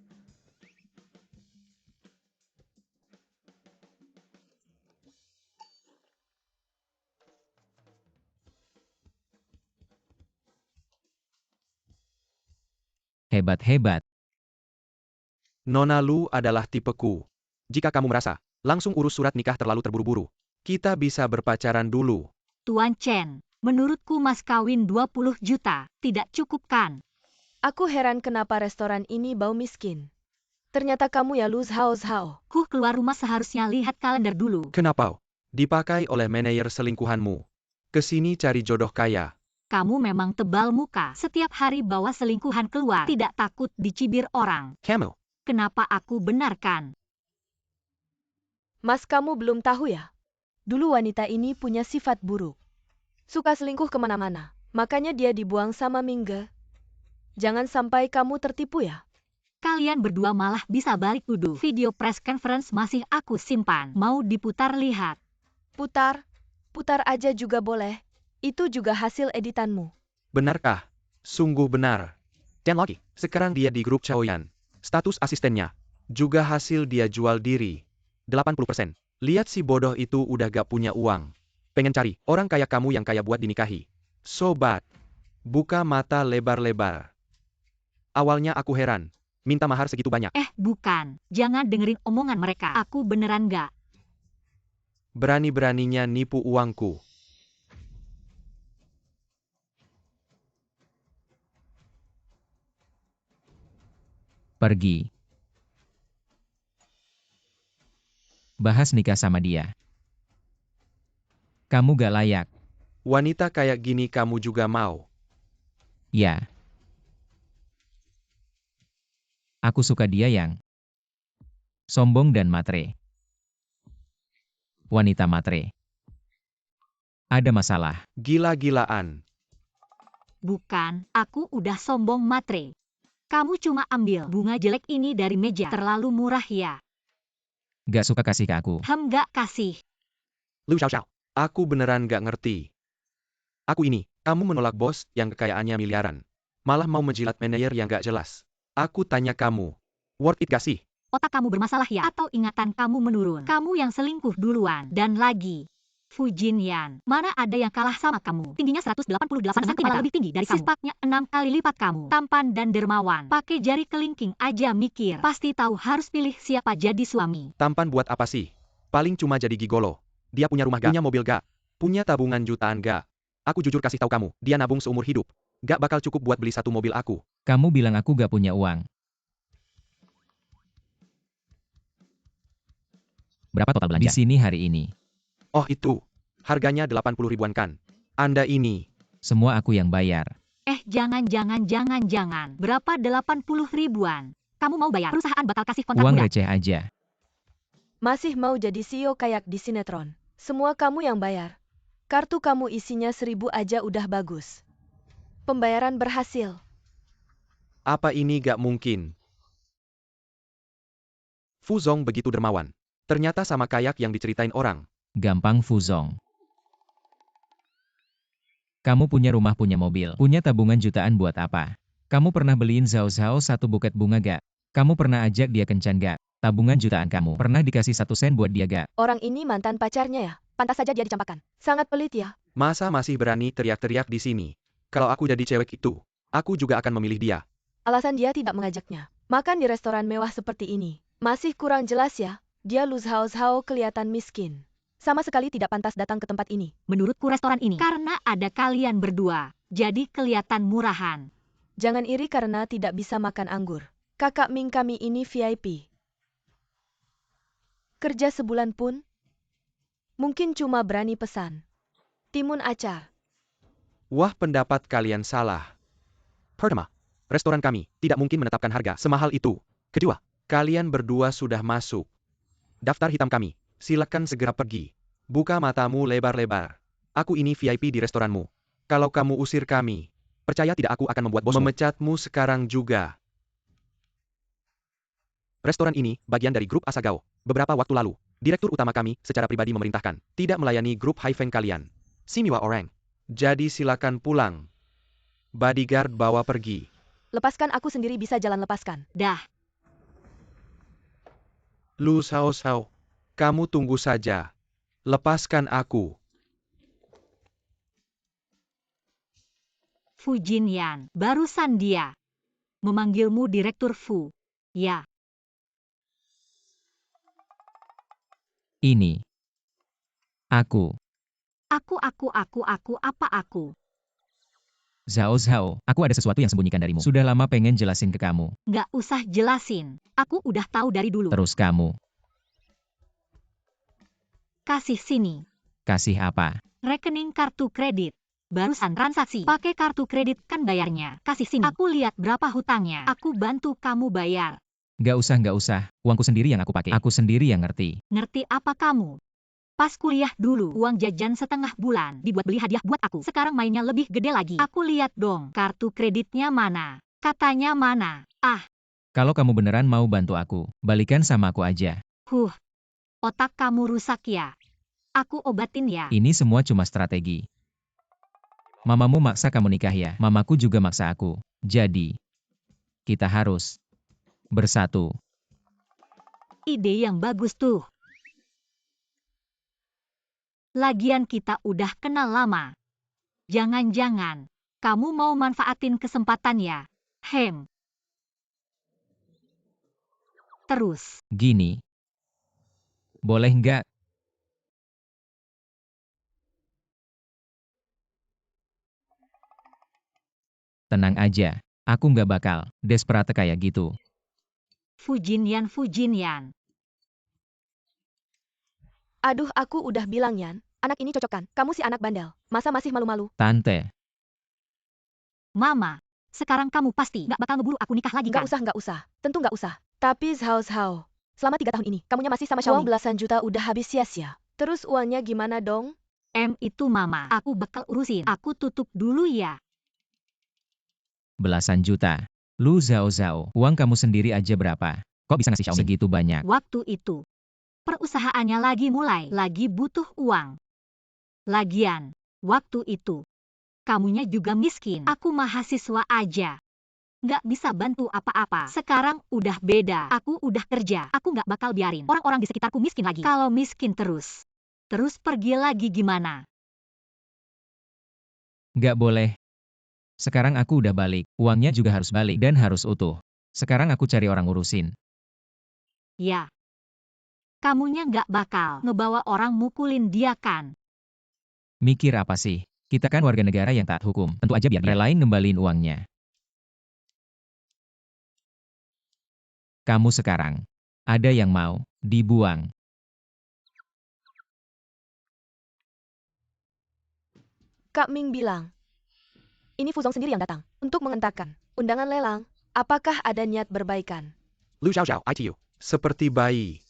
Hebat-hebat. Nona Lu adalah tipeku. Jika kamu merasa langsung urus surat nikah terlalu terburu-buru, kita bisa berpacaran dulu. Tuan Chen, menurutku mas kawin 20 juta, tidak cukup kan? Aku heran kenapa restoran ini bau miskin. Ternyata kamu ya Lu Zhao Zhao. Keluar rumah seharusnya lihat kalender dulu. Kenapa? Dipakai oleh manajer selingkuhanmu. Kesini cari jodoh kaya. Kamu memang tebal muka. Setiap hari bawa selingkuhan keluar. Tidak takut dicibir orang. Camel. Kenapa aku benarkan? Mas, kamu belum tahu ya? Dulu wanita ini punya sifat buruk. Suka selingkuh kemana-mana. Makanya dia dibuang sama Mingge. Jangan sampai kamu tertipu ya. Kalian berdua malah bisa balik tuduh. Video press conference masih aku simpan. Mau diputar lihat. Putar aja juga boleh. Itu juga hasil editanmu. Benarkah? Sungguh benar. Dan lagi, sekarang dia di grup Chaoyan. Status asistennya. Juga hasil dia jual diri. 80%. Lihat si bodoh itu udah gak punya uang. Pengen cari orang kayak kamu yang kaya buat dinikahi. Sobat, buka mata lebar-lebar. Awalnya aku heran. Minta mahar segitu banyak. Bukan. Jangan dengerin omongan mereka. Aku beneran gak. Berani-beraninya nipu uangku. Pergi. Bahas nikah sama dia. Kamu gak layak. Wanita kayak gini kamu juga mau? Ya. Aku suka dia yang sombong dan matre. Wanita matre. Ada masalah. Gila-gilaan. Bukan, aku udah sombong matre. Kamu cuma ambil bunga jelek ini dari meja. Terlalu murah ya. Gak suka kasih ke aku. Gak kasih. Lu Xiao Xiao. Aku beneran gak ngerti. Aku ini, kamu menolak bos yang kekayaannya miliaran. Malah mau menjilat manajer yang gak jelas. Aku tanya kamu, worth it gak sih? Otak kamu bermasalah ya? Atau ingatan kamu menurun? Kamu yang selingkuh duluan. Dan lagi. Fujin Yan, mana ada yang kalah sama kamu? Tingginya 188 cm, malah lebih tinggi dari kamu. Six-packnya 6 kali lipat kamu. Tampan dan dermawan. Pakai jari kelingking aja mikir. Pasti tahu harus pilih siapa jadi suami. Tampan buat apa sih? Paling cuma jadi gigolo. Dia punya rumah gak? Punya mobil gak? Punya tabungan jutaan gak? Aku jujur kasih tahu kamu, dia nabung seumur hidup. Gak bakal cukup buat beli satu mobil aku. Kamu bilang aku gak punya uang. Berapa total belanja? Di sini hari ini. Oh itu, harganya 80 ribuan kan? Anda ini. Semua aku yang bayar. Jangan. Berapa 80 ribuan? Kamu mau bayar? Perusahaan bakal kasih kontrak Uang muda. receh aja. Masih mau jadi CEO kayak di sinetron. Semua kamu yang bayar. Kartu kamu isinya 1.000 aja udah bagus. Pembayaran berhasil. Apa ini gak mungkin? Fuzong begitu dermawan. Ternyata sama kayak yang diceritain orang. Gampang Fuzong. Kamu punya rumah, punya mobil, punya tabungan jutaan buat apa? Kamu pernah beliin Zhao Zhao satu buket bunga gak? Kamu pernah ajak dia kencan gak? Tabungan jutaan kamu pernah dikasih 1 sen buat dia gak? Orang ini mantan pacarnya ya? Pantas saja dia dicampakan. Sangat pelit ya. Masa masih berani teriak-teriak di sini? Kalau aku jadi cewek itu, aku juga akan memilih dia. Alasan dia tidak mengajaknya. Makan di restoran mewah seperti ini. Masih kurang jelas ya. Dia Lu Zhao Zhao kelihatan miskin. Sama sekali tidak pantas datang ke tempat ini. Menurutku restoran ini, karena ada kalian berdua, jadi kelihatan murahan. Jangan iri karena tidak bisa makan anggur. Kakak Ming kami ini VIP. Kerja sebulan pun, mungkin cuma berani pesan timun acar. Wah, pendapat kalian salah. Pertama, restoran kami tidak mungkin menetapkan harga semahal itu. Kedua, kalian berdua sudah masuk daftar hitam kami. Silakan segera pergi. Buka matamu lebar-lebar. Aku ini VIP di restoranmu. Kalau kamu usir kami, percaya tidak, aku akan membuat bosmu memecatmu sekarang juga. Restoran ini bagian dari grup Asagao. Beberapa waktu lalu, direktur utama kami secara pribadi memerintahkan tidak melayani grup High Feng kalian. Simiwa orang. Jadi silakan pulang. Bodyguard bawa pergi. Lepaskan aku sendiri, bisa jalan, lepaskan. Dah. Lu Sao Sao, kamu tunggu saja. Lepaskan aku. Fu Jinyan, barusan dia memanggilmu Direktur Fu. Ya. Ini. Aku. Apa aku? Zhao Zhao, aku ada sesuatu yang sembunyikan darimu. Sudah lama pengen jelasin ke kamu. Nggak usah jelasin. Aku udah tahu dari dulu. Terus kamu. Kasih sini. Kasih apa? Rekening kartu kredit. Barusan transaksi. Pakai kartu kredit kan bayarnya. Kasih sini. Aku lihat berapa hutangnya. Aku bantu kamu bayar. Nggak usah. Uangku sendiri yang aku pakai. Aku sendiri yang ngerti. Ngerti apa kamu? Pas kuliah dulu, uang jajan setengah bulan dibuat beli hadiah buat aku. Sekarang mainnya lebih gede lagi. Aku lihat dong, kartu kreditnya mana? Katanya mana? Ah. Kalau kamu beneran mau bantu aku, balikan sama aku aja. Otak kamu rusak ya? Aku obatin ya. Ini semua cuma strategi. Mamamu maksa kamu nikah ya? Mamaku juga maksa aku. Jadi, kita harus bersatu. Ide yang bagus tuh. Lagian kita udah kenal lama. Jangan-jangan, kamu mau manfaatin kesempatan ya? Terus. Gini. Boleh nggak? Tenang aja. Aku nggak bakal desperate kayak gitu. Fu Jinyan. Aduh, aku udah bilang Yan. Anak ini cocok kan? Kamu si anak bandel. Masa masih malu-malu? Tante. Mama, sekarang kamu pasti nggak bakal ngeburu aku nikah lagi kan? Nggak usah. Tentu nggak usah. Tapi Zhao Zhao, selama 3 tahun ini, kamunya masih sama Xiaomi. Uang belasan juta udah habis sia-sia. Terus uangnya gimana dong? Itu mama, aku bakal urusin. Aku tutup dulu ya. Belasan juta. Lu Zhao Zhao, uang kamu sendiri aja berapa? Kok bisa ngasih Xiaomi segitu banyak? Waktu itu, perusahaannya lagi butuh uang. Lagian, waktu itu, kamunya juga miskin. Aku mahasiswa aja. Nggak bisa bantu apa-apa. Sekarang udah beda. Aku udah kerja. Aku nggak bakal biarin orang-orang di sekitarku miskin lagi. Kalau miskin terus pergi lagi gimana? Nggak boleh. Sekarang aku udah balik. Uangnya juga harus balik dan harus utuh. Sekarang aku cari orang urusin. Ya. Kamunya nggak bakal ngebawa orang mukulin dia kan? Mikir apa sih? Kita kan warga negara yang taat hukum. Tentu aja biar dia relain ngembaliin uangnya. Kamu sekarang. Ada yang mau dibuang. Kak Ming bilang. Ini Fuzong sendiri yang datang. Untuk mengentakkan undangan lelang. Apakah ada niat berbaikan? Lu Xiao Xiao, ITU. Seperti bayi.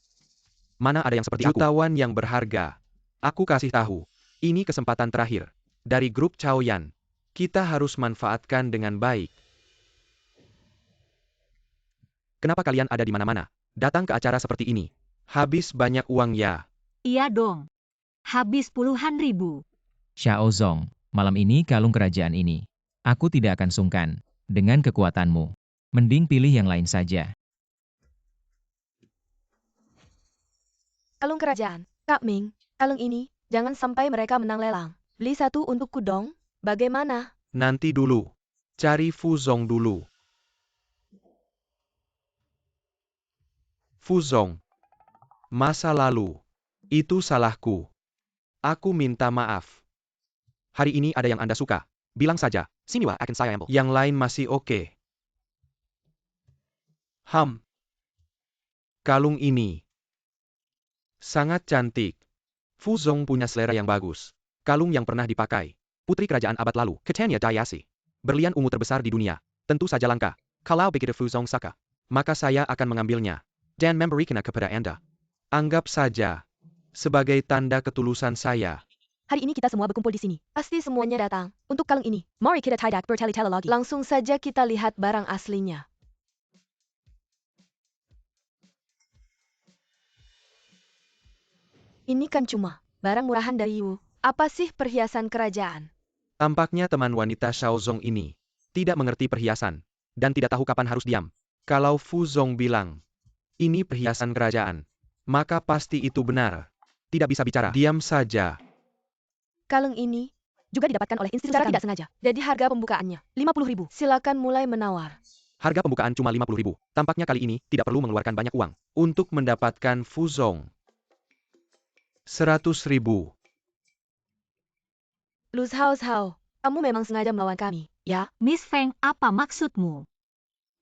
Mana ada yang seperti aku? Jutawan yang berharga. Aku kasih tahu. Ini kesempatan terakhir. Dari grup Chaoyan. Kita harus manfaatkan dengan baik. Kenapa kalian ada di mana-mana? Datang ke acara seperti ini. Habis banyak uang ya. Iya dong. Habis puluhan ribu. Xiaozong, malam ini kalung kerajaan ini. Aku tidak akan sungkan. Dengan kekuatanmu. Mending pilih yang lain saja. Kalung kerajaan. Kak Ming, kalung ini, jangan sampai mereka menang lelang. Beli satu untukku dong. Bagaimana? Nanti dulu. Cari Fuzong dulu. Fuzong. Masa lalu. Itu salahku. Aku minta maaf. Hari ini ada yang Anda suka. Bilang saja, siniwa akan saya ambil. Yang lain masih oke. Kalung ini. Sangat cantik. Fuzong punya selera yang bagus. Kalung yang pernah dipakai. Putri kerajaan abad lalu, Ketania Dayasi. Berlian ungu terbesar di dunia. Tentu saja langka. Kalau begitu Fuzong Saka. Maka saya akan mengambilnya. Dan memberikannya kepada Anda. Anggap saja. Sebagai tanda ketulusan saya. Hari ini kita semua berkumpul di sini. Pasti semuanya datang. Untuk kalung ini, mari kita tidak bertele-tele lagi. Langsung saja kita lihat barang aslinya. Ini kan cuma barang murahan dari Yu. Apa sih perhiasan kerajaan? Tampaknya teman wanita Xiaozong ini tidak mengerti perhiasan dan tidak tahu kapan harus diam. Kalau Fuzong bilang, ini perhiasan kerajaan, maka pasti itu benar. Tidak bisa bicara. Diam saja. Kalung ini juga didapatkan oleh institusi secara tidak sengaja. Jadi harga pembukaannya 50.000. Silakan mulai menawar. Harga pembukaan cuma 50.000. Tampaknya kali ini tidak perlu mengeluarkan banyak uang untuk mendapatkan Fuzong. 100.000. Lu Hao, kamu memang sengaja melawan kami, ya? Miss Feng, apa maksudmu?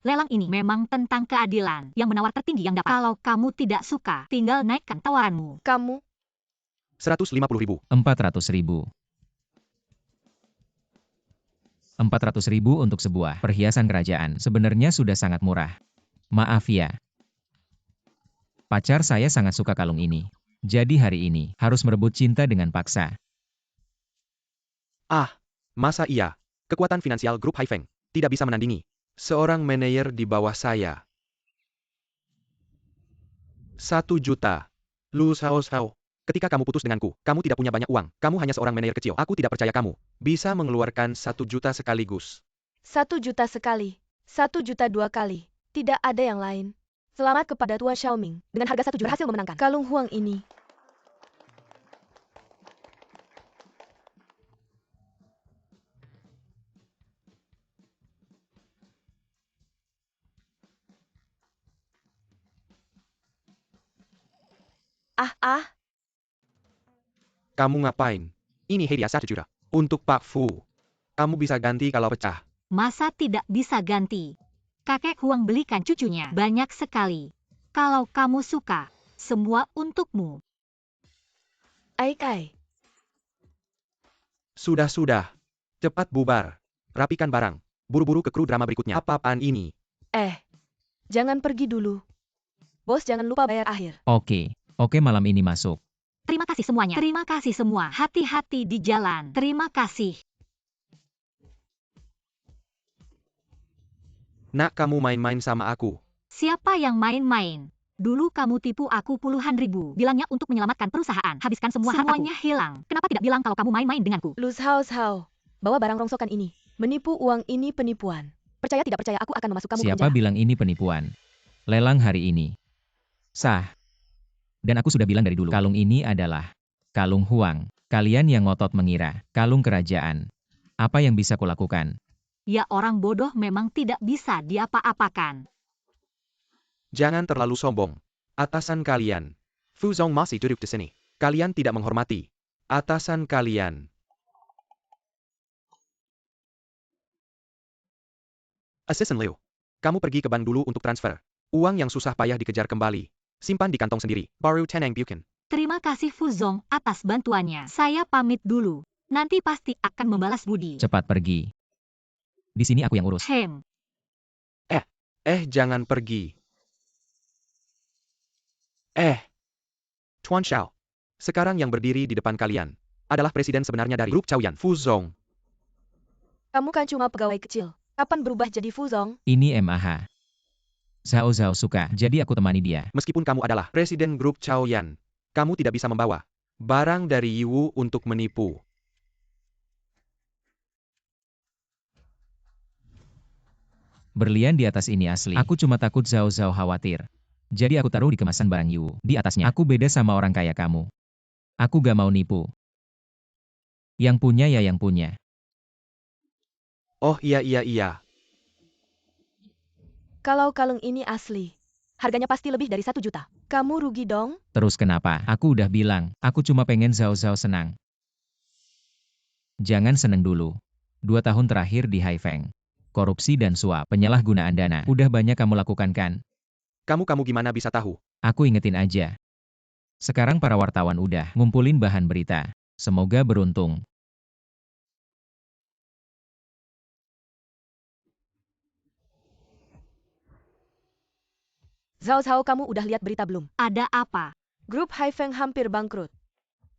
Lelang ini memang tentang keadilan. Yang menawar tertinggi yang dapat. Kalau kamu tidak suka, tinggal naikkan tawaranmu. Kamu 150.000. 400.000. 400.000 untuk sebuah perhiasan kerajaan sebenarnya sudah sangat murah. Maaf ya. Pacar saya sangat suka kalung ini. Jadi hari ini harus merebut cinta dengan paksa. Masa iya? Kekuatan finansial grup Haifeng tidak bisa menandingi seorang manajer di bawah saya. 1 juta. Lu Hao. Ketika kamu putus denganku, kamu tidak punya banyak uang. Kamu hanya seorang manajer kecil. Aku tidak percaya kamu bisa mengeluarkan 1 juta sekaligus. 1 juta sekali. 1 juta 2 kali. Tidak ada yang lain. Selamat kepada Tuan Xiaoming. Dengan harga 1 juta berhasil memenangkan kalung Huang ini. Kamu ngapain? Ini hadiah 1 juta. Untuk Pak Fu. Kamu bisa ganti kalau pecah. Masa tidak bisa ganti? Kakek Huang belikan cucunya banyak sekali. Kalau kamu suka, semua untukmu. Ai. Sudah. Cepat bubar. Rapikan barang. Buru-buru ke kru drama berikutnya. Apa-apaan ini? Jangan pergi dulu. Bos jangan lupa bayar akhir. Oke malam ini masuk. Terima kasih semuanya. Terima kasih semua. Hati-hati di jalan. Terima kasih. Nak, kamu main-main sama aku. Siapa yang main-main? Dulu kamu tipu aku puluhan ribu. Bilangnya untuk menyelamatkan perusahaan. Habiskan semuanya hilang. Kenapa tidak bilang kalau kamu main-main denganku? Lu Hao. Bawa barang rongsokan ini. Menipu uang ini penipuan. Percaya tidak percaya aku akan memasuk kamu ke Siapa penjara. bilang ini penipuan? Lelang hari ini. Sah. Dan aku sudah bilang dari dulu, kalung ini adalah kalung Huang. Kalian yang ngotot mengira, kalung kerajaan. Apa yang bisa kulakukan? Ya orang bodoh memang tidak bisa diapa-apakan. Jangan terlalu sombong. Atasan kalian. Fuzong masih duduk di sini. Kalian tidak menghormati atasan kalian. Assistant Liu. Kamu pergi ke bank dulu untuk transfer. Uang yang susah payah dikejar kembali. Simpan di kantong sendiri. Baru Tenang Bukin. Terima kasih Fuzong atas bantuannya. Saya pamit dulu. Nanti pasti akan membalas budi. Cepat pergi. Di sini aku yang urus. Jangan pergi. Tuan Xiao. Sekarang yang berdiri di depan kalian adalah presiden sebenarnya dari grup Chaoyan, Fu Zong. Kamu kan cuma pegawai kecil. Kapan berubah jadi Fu Zong? Ini MAH. Zhao Zhao suka, jadi aku temani dia. Meskipun kamu adalah presiden grup Chaoyan, kamu tidak bisa membawa barang dari Yiwu untuk menipu. Berlian di atas ini asli. Aku cuma takut Zhao Zhao khawatir. Jadi aku taruh di kemasan barang Yiwu. Di atasnya, aku beda sama orang kaya kamu. Aku gak mau nipu. Yang punya ya yang punya. Oh iya. Kalau kalung ini asli, harganya pasti lebih dari 1 juta. Kamu rugi dong? Terus kenapa? Aku udah bilang, aku cuma pengen Zhao Zhao senang. Jangan seneng dulu. 2 tahun terakhir di Haifeng. Korupsi dan suap, penyalahgunaan dana. Udah banyak kamu lakukan kan? Kamu gimana bisa tahu? Aku ingetin aja. Sekarang para wartawan udah ngumpulin bahan berita. Semoga beruntung. Zhao Zhao, kamu udah lihat berita belum? Ada apa? Grup Haifeng hampir bangkrut.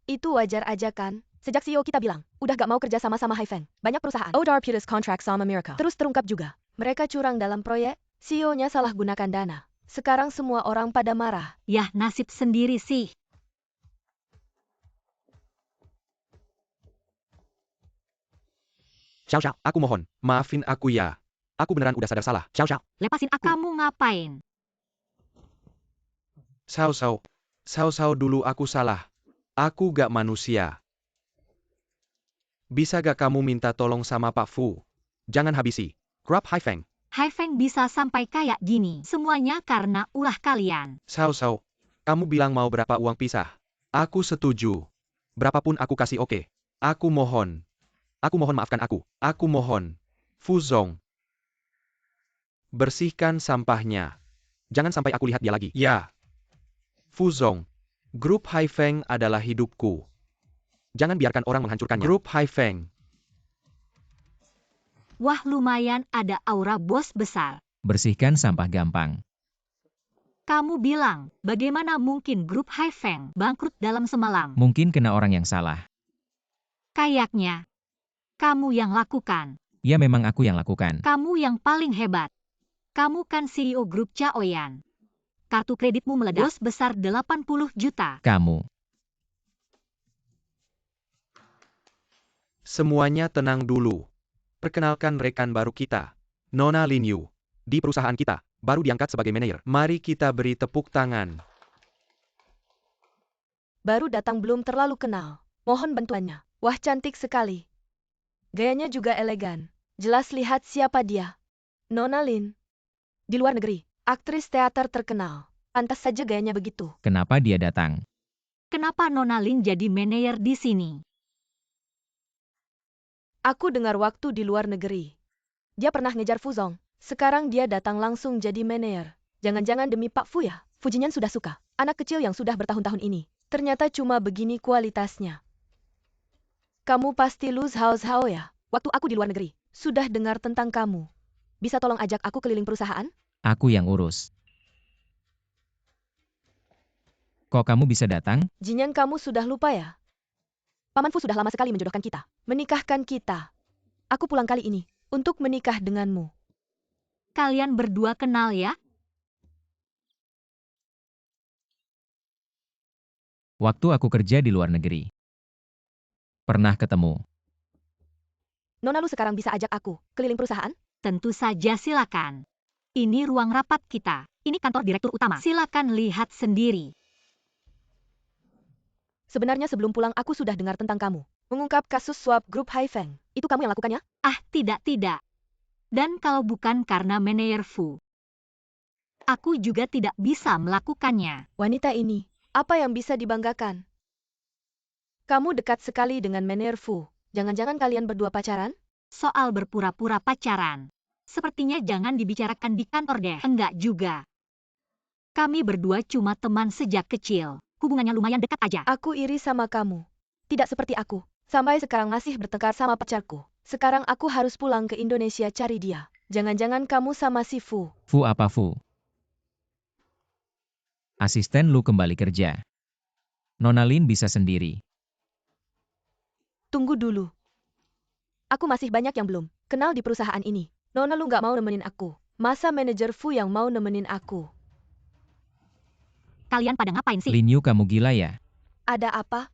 Itu wajar aja kan? Sejak CEO kita bilang, udah gak mau kerja sama Haifeng. Banyak perusahaan Odar putus kontrak sama Amerika. Terus terungkap juga, mereka curang dalam proyek, CEO-nya salah gunakan dana. Sekarang semua orang pada marah. Yah, nasib sendiri sih. Xiao, aku mohon, maafin aku ya. Aku beneran udah sadar salah. Xiao. Lepasin aku. Kamu ngapain? Xiao, dulu aku salah. Aku gak manusia. Bisa gak kamu minta tolong sama Pak Fu? Jangan habisi grup Haifeng. Haifeng bisa sampai kayak gini. Semuanya karena ulah kalian. Xiao, kamu bilang mau berapa uang pisah? Aku setuju. Berapapun aku kasih oke. Aku mohon maafkan aku. Aku mohon. Fu Zong. Bersihkan sampahnya. Jangan sampai aku lihat dia lagi. Ya. Fu Zong. Grup Haifeng adalah hidupku. Jangan biarkan orang menghancurkannya. Grup Haifeng. Wah, lumayan ada aura bos besar. Bersihkan sampah gampang. Kamu bilang, bagaimana mungkin grup Haifeng bangkrut dalam semalam? Mungkin kena orang yang salah. Kayaknya kamu yang lakukan. Ya memang aku yang lakukan. Kamu yang paling hebat. Kamu kan CEO grup Chaoyan. Kartu kreditmu meledak. Bos besar 80 juta. Kamu. Semuanya tenang dulu. Perkenalkan rekan baru kita. Nona Lin Yu. Di perusahaan kita, baru diangkat sebagai manajer. Mari kita beri tepuk tangan. Baru datang belum terlalu kenal. Mohon bantuannya. Wah, cantik sekali. Gayanya juga elegan. Jelas lihat siapa dia. Nona Lin. Di luar negeri, aktris teater terkenal. Pantas saja gayanya begitu. Kenapa dia datang? Kenapa Nona Lin jadi manajer di sini? Aku dengar waktu di luar negeri. Dia pernah ngejar Fu Zong. Sekarang dia datang langsung jadi manajer. Jangan-jangan demi Pak Fu ya? Fujinyan sudah suka. Anak kecil yang sudah bertahun-tahun ini. Ternyata cuma begini kualitasnya. Kamu pasti Lu Zhao ya? Waktu aku di luar negeri, sudah dengar tentang kamu. Bisa tolong ajak aku keliling perusahaan? Aku yang urus. Kok kamu bisa datang? Jinyan, kamu sudah lupa ya? Paman Fu sudah lama sekali menjodohkan kita. Menikahkan kita. Aku pulang kali ini untuk menikah denganmu. Kalian berdua kenal ya? Waktu aku kerja di luar negeri. Pernah ketemu. Nona Lu sekarang bisa ajak aku keliling perusahaan? Tentu saja, silakan. Ini ruang rapat kita. Ini kantor direktur utama. Silakan lihat sendiri. Sebenarnya sebelum pulang aku sudah dengar tentang kamu. Mengungkap kasus suap grup Haifeng. Itu kamu yang lakukannya? Ah, tidak. Dan kalau bukan karena manajer Fu, aku juga tidak bisa melakukannya. Wanita ini, apa yang bisa dibanggakan? Kamu dekat sekali dengan manajer Fu. Jangan-jangan kalian berdua pacaran? Soal berpura-pura pacaran, sepertinya jangan dibicarakan di kantor deh. Enggak juga. Kami berdua cuma teman sejak kecil. Hubungannya lumayan dekat aja. Aku iri sama kamu. Tidak seperti aku. Sampai sekarang masih bertengkar sama pacarku. Sekarang aku harus pulang ke Indonesia cari dia. Jangan-jangan kamu sama si Fu. Fu apa Fu? Asisten lu kembali kerja. Nona Lin bisa sendiri. Tunggu dulu. Aku masih banyak yang belum kenal di perusahaan ini. Nona Lu nggak mau nemenin aku. Masa manajer Fu yang mau nemenin aku? Kalian pada ngapain sih? Lin Yu, kamu gila ya? Ada apa?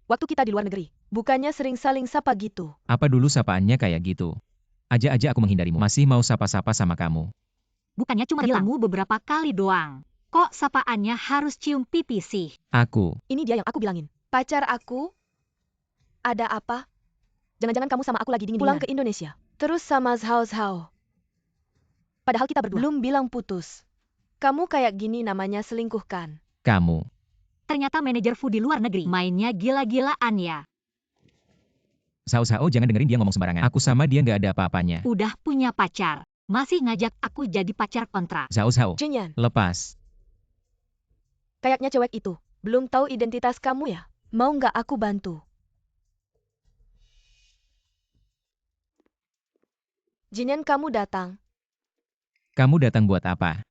Waktu kita di luar negeri, bukannya sering saling sapa gitu. Apa dulu sapaannya kayak gitu? Aja-aja aku menghindarimu. Masih mau sapa-sapa sama kamu. Bukannya cuma ketemu beberapa kali doang. Kok sapaannya harus cium pipi sih? Aku. Ini dia yang aku bilangin. Pacar aku? Ada apa? Jangan-jangan kamu sama aku lagi dingin-dinginan. Pulang ke Indonesia. Terus sama Zhao Zhao. Padahal kita berdua belum bilang putus. Kamu kayak gini namanya selingkuh kan? Kamu. Ternyata manajer Fu di luar negeri mainnya gila-gilaan ya. Zhao, jangan dengerin dia ngomong sembarangan. Aku sama dia nggak ada apa-apanya. Udah punya pacar. Masih ngajak aku jadi pacar kontrak. Zhao, Jinyan, lepas. kayaknya cewek itu belum tahu identitas kamu ya? Mau nggak aku bantu? Jinyan, kamu datang. Kamu datang buat apa?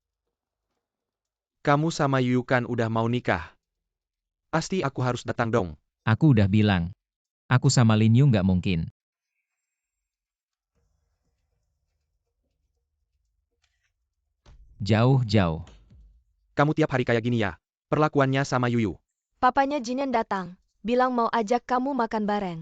Kamu sama Yu kan udah mau nikah. Pasti aku harus datang dong. Aku udah bilang. Aku sama Lin Yu nggak mungkin. Jauh-jauh. Kamu tiap hari kayak gini ya? Perlakuannya sama Yuyu. Papanya Jinyan datang, bilang mau ajak kamu makan bareng.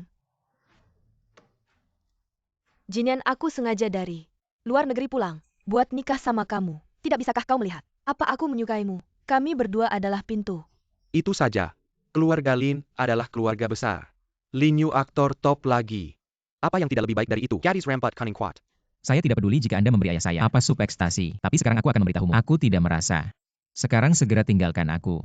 Jinyan, aku sengaja dari luar negeri pulang, buat nikah sama kamu. Tidak bisakah kau melihat apa aku menyukaimu? Kami berdua adalah pintu. Itu saja. Keluarga Lin adalah keluarga besar. Lin Yu aktor top lagi. Apa yang tidak lebih baik dari itu? Gadis rampart cunning quat. Saya tidak peduli jika Anda memberi ayah saya apa sup ekstasi. Tapi sekarang aku akan memberitahumu. Aku tidak merasa. Sekarang segera tinggalkan aku.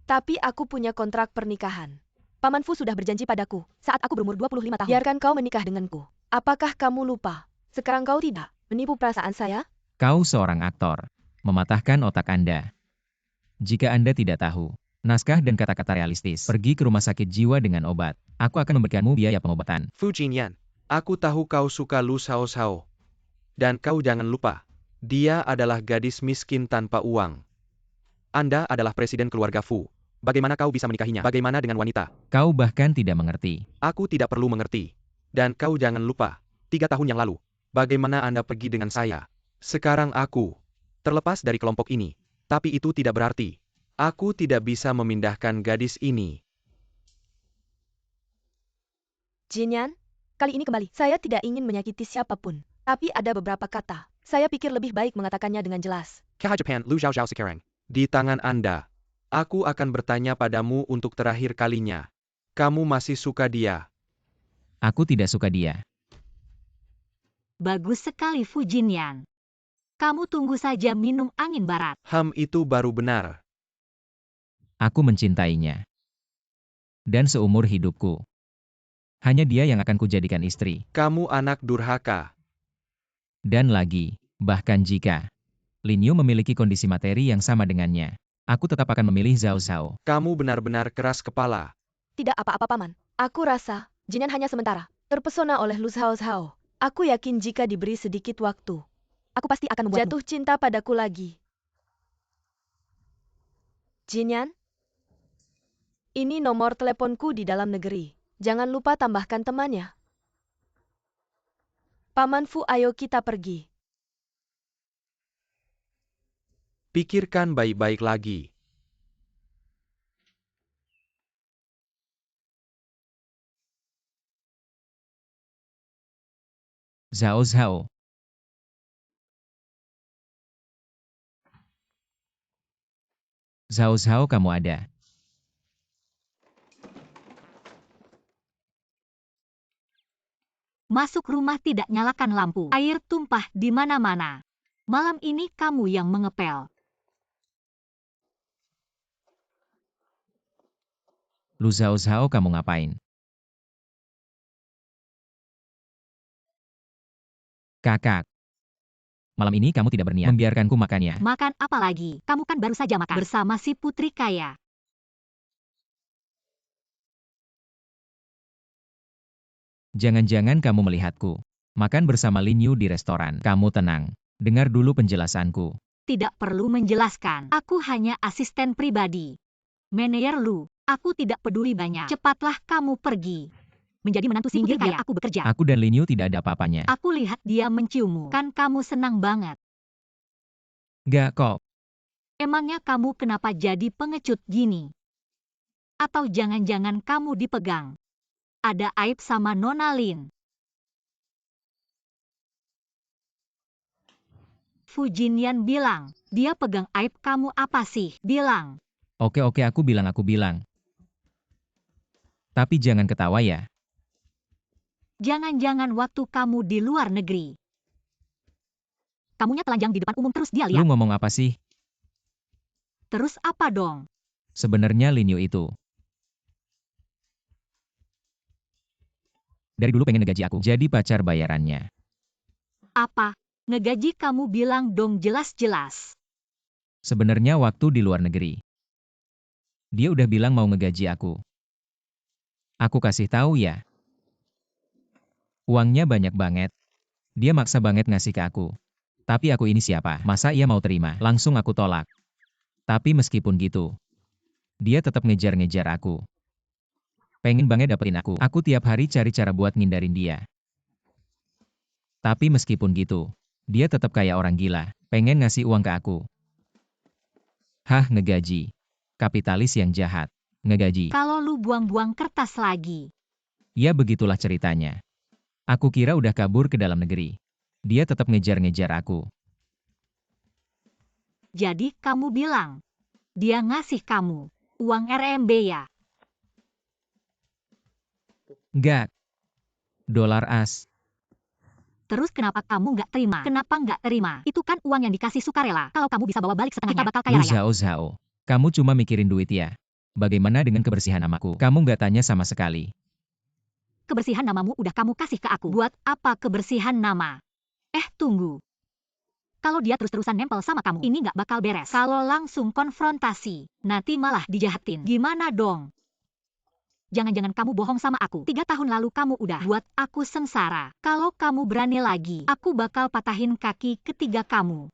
Tapi aku punya kontrak pernikahan. Paman Fu sudah berjanji padaku saat aku berumur 25 tahun. Biarkan kau menikah denganku. Apakah kamu lupa? Sekarang kau tidak menipu perasaan saya? Kau seorang aktor. Mematahkan otak Anda. Jika Anda tidak tahu, naskah dan kata-kata realistis. Pergi ke rumah sakit jiwa dengan obat. Aku akan memberikanmu biaya pengobatan. Fu Jinyan, aku tahu kau suka Lu Shao Shao. Dan kau jangan lupa, dia adalah gadis miskin tanpa uang. Anda adalah presiden keluarga Fu. Bagaimana kau bisa menikahinya? Bagaimana dengan wanita? Kau bahkan tidak mengerti. Aku tidak perlu mengerti. Dan kau jangan lupa, 3 tahun yang lalu, bagaimana Anda pergi dengan saya? Sekarang aku terlepas dari kelompok ini. Tapi itu tidak berarti aku tidak bisa memindahkan gadis ini. Jinyan, kali ini kembali. Saya tidak ingin menyakiti siapapun. Tapi ada beberapa kata. Saya pikir lebih baik mengatakannya dengan jelas. Kaha Japan, Lu Zhao Zhao sekarang. Di tangan Anda. Aku akan bertanya padamu untuk terakhir kalinya. Kamu masih suka dia? Aku tidak suka dia. Bagus sekali Fu Jinyan. Kamu tunggu saja minum angin barat. Itu baru benar. Aku mencintainya. Dan seumur hidupku. Hanya dia yang akan kujadikan istri. Kamu anak durhaka. Dan lagi, bahkan jika Lin Yu memiliki kondisi materi yang sama dengannya, aku tetap akan memilih Zhao Zhao. Kamu benar-benar keras kepala. Tidak apa-apa paman. Aku rasa, Jinyan hanya sementara terpesona oleh Lu Zhao Zhao. Aku yakin jika diberi sedikit waktu, aku pasti akan membuatmu jatuh cinta padaku lagi. Jinyan, ini nomor teleponku di dalam negeri. Jangan lupa tambahkan temannya. Paman Fu, ayo kita pergi. Pikirkan baik-baik lagi. Zhao Zhao. Zhao Zhao, kamu ada. Masuk rumah tidak nyalakan lampu. Air tumpah di mana-mana. Malam ini kamu yang mengepel. Lu Zhao Zhao, kamu ngapain? Kakak. Malam ini kamu tidak berniat membiarkanku makannya. Makan apa lagi? Kamu kan baru saja makan bersama si putri kaya. Jangan-jangan kamu melihatku makan bersama Lin Yu di restoran. Kamu tenang. Dengar dulu penjelasanku. Tidak perlu menjelaskan. Aku hanya asisten pribadi. Manajer Lu. Aku tidak peduli banyak. Cepatlah kamu pergi. Menjadi menantu si putri kaya aku bekerja. Aku dan Lin Yu tidak ada apa-apanya. Aku lihat dia menciummu. Kan kamu senang banget. Gak kok. Emangnya kamu kenapa jadi pengecut gini? Atau jangan-jangan kamu dipegang? Ada aib sama Nona Lin? Fu Jinyan bilang, dia pegang aib kamu apa sih? Bilang. Oke aku bilang. Tapi jangan ketawa ya. Jangan-jangan waktu kamu di luar negeri. Kamunya telanjang di depan umum terus dia Lu lihat. ngomong apa sih? Terus apa dong? Sebenarnya Lin Yu itu dari dulu pengen ngegaji aku jadi pacar bayarannya. Apa? Ngegaji kamu bilang dong jelas-jelas. Sebenarnya waktu di luar negeri. Dia udah bilang mau ngegaji aku. Aku kasih tahu ya. Uangnya banyak banget. Dia maksa banget ngasih ke aku. Tapi aku ini siapa? Masa ia mau terima? Langsung aku tolak. Tapi meskipun gitu, dia tetap ngejar-ngejar aku. Pengen banget dapetin aku. Aku tiap hari cari cara buat ngindarin dia. Tapi meskipun gitu, dia tetap kayak orang gila. Pengen ngasih uang ke aku. Hah, ngegaji. Kapitalis yang jahat. Ngegaji. Kalau lu buang-buang kertas lagi. Ya begitulah ceritanya. Aku kira udah kabur ke dalam negeri. Dia tetap ngejar-ngejar aku. Jadi kamu bilang, dia ngasih kamu uang RMB ya? Enggak. Dolar as. Terus kenapa kamu nggak terima? Kenapa nggak terima? Itu kan uang yang dikasih sukarela. Kalau kamu bisa bawa balik setengahnya, kita bakal kaya Lu raya. Zhao. Kamu cuma mikirin duit ya. Bagaimana dengan kebersihan namaku? Kamu nggak tanya sama sekali. Kebersihan namamu udah kamu kasih ke aku. Buat apa kebersihan nama? Tunggu. Kalau dia terus-terusan nempel sama kamu, ini nggak bakal beres. Kalau langsung konfrontasi, nanti malah dijahatin. Gimana dong? Jangan-jangan kamu bohong sama aku. 3 tahun lalu kamu udah buat aku sengsara. Kalau kamu berani lagi, aku bakal patahin kaki ketiga kamu.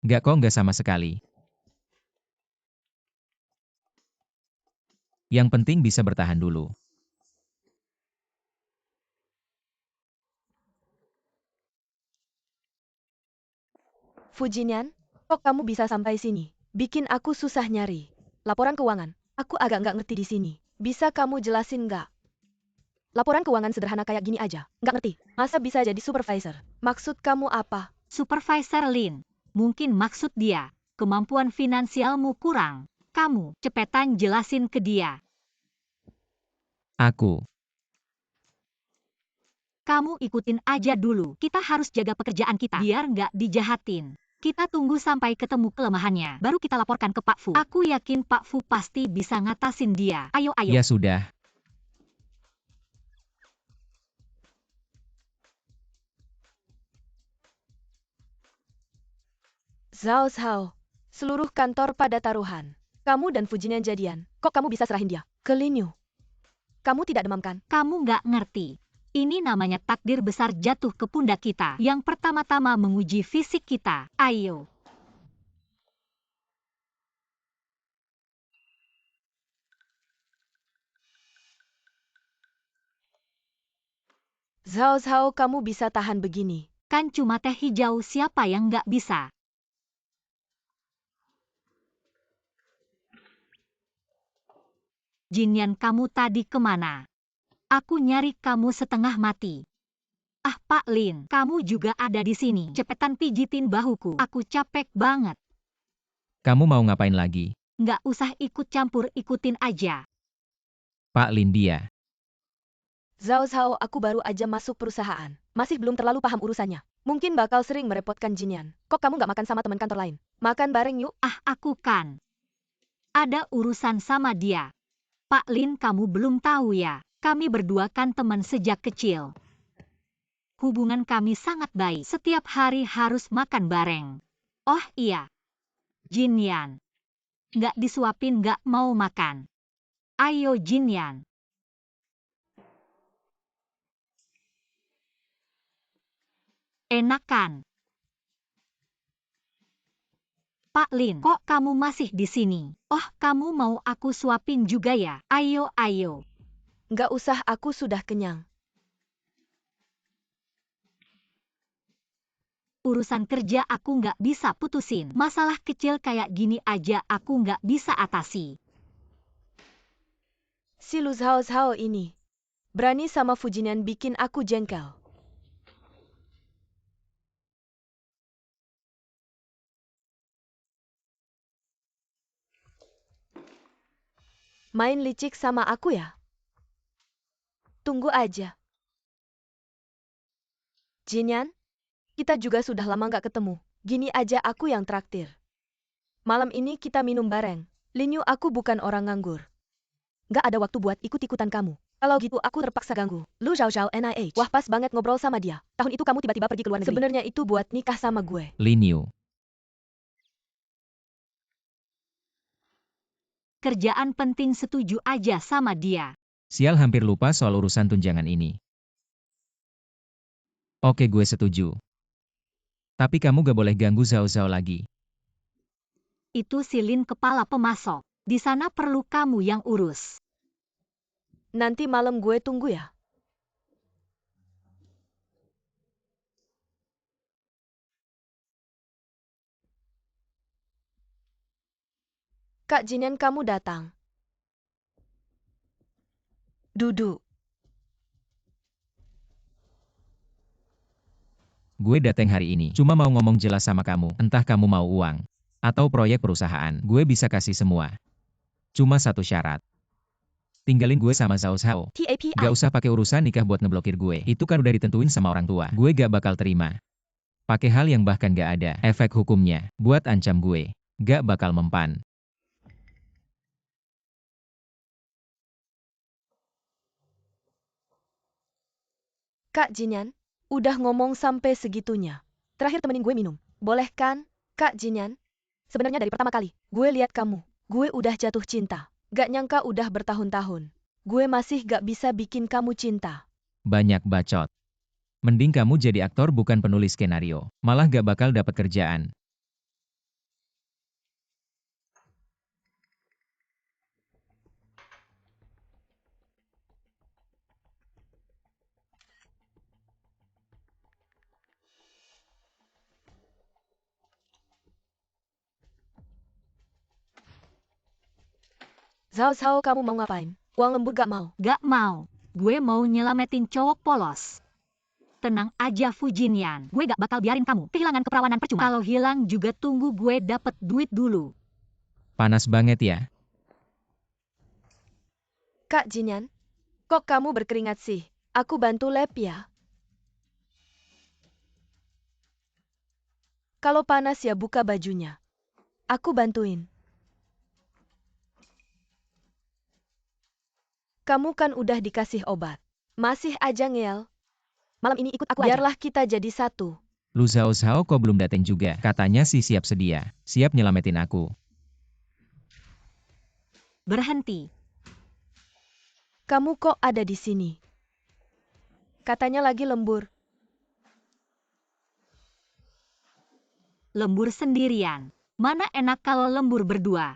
Nggak sama sekali. Yang penting bisa bertahan dulu. Fu Jinyan, kok kamu bisa sampai sini? Bikin aku susah nyari. Laporan keuangan, aku agak nggak ngerti di sini. Bisa kamu jelasin nggak? Laporan keuangan sederhana kayak gini aja, nggak ngerti. Masa bisa jadi supervisor? Maksud kamu apa? Supervisor Lin, mungkin maksud dia, kemampuan finansialmu kurang. Kamu cepetan jelasin ke dia. Aku. Kamu ikutin aja dulu. Kita harus jaga pekerjaan kita, biar nggak dijahatin. Kita tunggu sampai ketemu kelemahannya, baru kita laporkan ke Pak Fu. Aku yakin Pak Fu pasti bisa ngatasin dia. Ayo. Ya sudah. Zhao, seluruh kantor pada taruhan. Kamu dan Fu Jinyan jadian. Kok kamu bisa serahin dia ke Lin Yu? Kamu tidak demam kan? Kamu nggak ngerti. Ini namanya takdir besar jatuh ke pundak kita. Yang pertama-tama menguji fisik kita. Ayo. Zhao, kamu bisa tahan begini. Kan cuma teh hijau, siapa yang nggak bisa? Jinyan, kamu tadi kemana? Aku nyari kamu setengah mati. Ah, Pak Lin, kamu juga ada di sini. Cepetan pijitin bahuku. Aku capek banget. Kamu mau ngapain lagi? Nggak usah ikut campur, ikutin aja. Pak Lin dia. Zhao, aku baru aja masuk perusahaan. Masih belum terlalu paham urusannya. Mungkin bakal sering merepotkan Jinyan. Kok kamu nggak makan sama teman kantor lain? Makan bareng yuk. Ah, aku kan ada urusan sama dia. Pak Lin, kamu belum tahu ya. Kami berdua kan teman sejak kecil. Hubungan kami sangat baik. Setiap hari harus makan bareng. Oh iya. Jinyan. Nggak disuapin nggak mau makan. Ayo Jinyan. Enak kan? Pak Lin, kok kamu masih di sini? Oh, kamu mau aku suapin juga ya? Ayo, ayo. Nggak usah, aku sudah kenyang. Urusan kerja aku nggak bisa putusin. Masalah kecil kayak gini aja aku nggak bisa atasi. Si Lu Zhao Zhao ini berani sama Fujinian bikin aku jengkel. Main licik sama aku ya? Tunggu aja. Jinian, kita juga sudah lama nggak ketemu. Gini aja aku yang traktir. Malam ini kita minum bareng. Lin Yu, aku bukan orang nganggur. Nggak ada waktu buat ikut-ikutan kamu. Kalau gitu aku terpaksa ganggu. Lu Zhao Zhao NIH. Wah, pas banget ngobrol sama dia. Tahun itu kamu tiba-tiba pergi ke luar negeri. Sebenarnya itu buat nikah sama gue. Lin Yu. Kerjaan penting, setuju aja sama dia. Sial, hampir lupa soal urusan tunjangan ini. Oke, gue setuju. Tapi kamu gak boleh ganggu Zhao Zhao lagi. Itu si Lin kepala pemasok. Di sana perlu kamu yang urus. Nanti malam gue tunggu ya. Kak Jinian, kamu datang. Duduk. Gue datang hari ini cuma mau ngomong jelas sama kamu. Entah kamu mau uang atau proyek perusahaan, gue bisa kasih semua. Cuma satu syarat. Tinggalin gue sama Zhao Zhao. TAPI. Gak usah pakai urusan nikah buat ngeblokir gue. Itu kan udah ditentuin sama orang tua. Gue gak bakal terima. Pakai hal yang bahkan gak ada efek hukumnya buat ancam gue. Gak bakal mempan. Kak Jinian, udah ngomong sampai segitunya. Terakhir temenin gue minum. Boleh kan, Kak Jinian? Sebenarnya dari pertama kali gue lihat kamu, gue udah jatuh cinta. Gak nyangka udah bertahun-tahun. Gue masih gak bisa bikin kamu cinta. Banyak bacot. Mending kamu jadi aktor bukan penulis skenario. Malah gak bakal dapat kerjaan. Zhao Zhao, kamu mau ngapain? Uang lembur gak mau? Gak mau. Gue mau nyelamatin cowok polos. Tenang aja Fujinian. Gue gak bakal biarin kamu kehilangan keperawanan percuma. Kalau hilang juga tunggu gue dapet duit dulu. Panas banget ya. Kak Jinian, kok kamu berkeringat sih? Aku bantu lap ya. Kalau panas ya buka bajunya. Aku bantuin. Kamu kan udah dikasih obat. Masih aja ngeyel. Malam ini ikut aku aja. Biarlah kita jadi satu. Lu Zhao Zhao kok belum dateng juga. Katanya sih siap sedia. Siap nyelamatin aku. Berhenti. Kamu kok ada di sini? Katanya lagi lembur. Lembur sendirian. Mana enak kalau lembur berdua.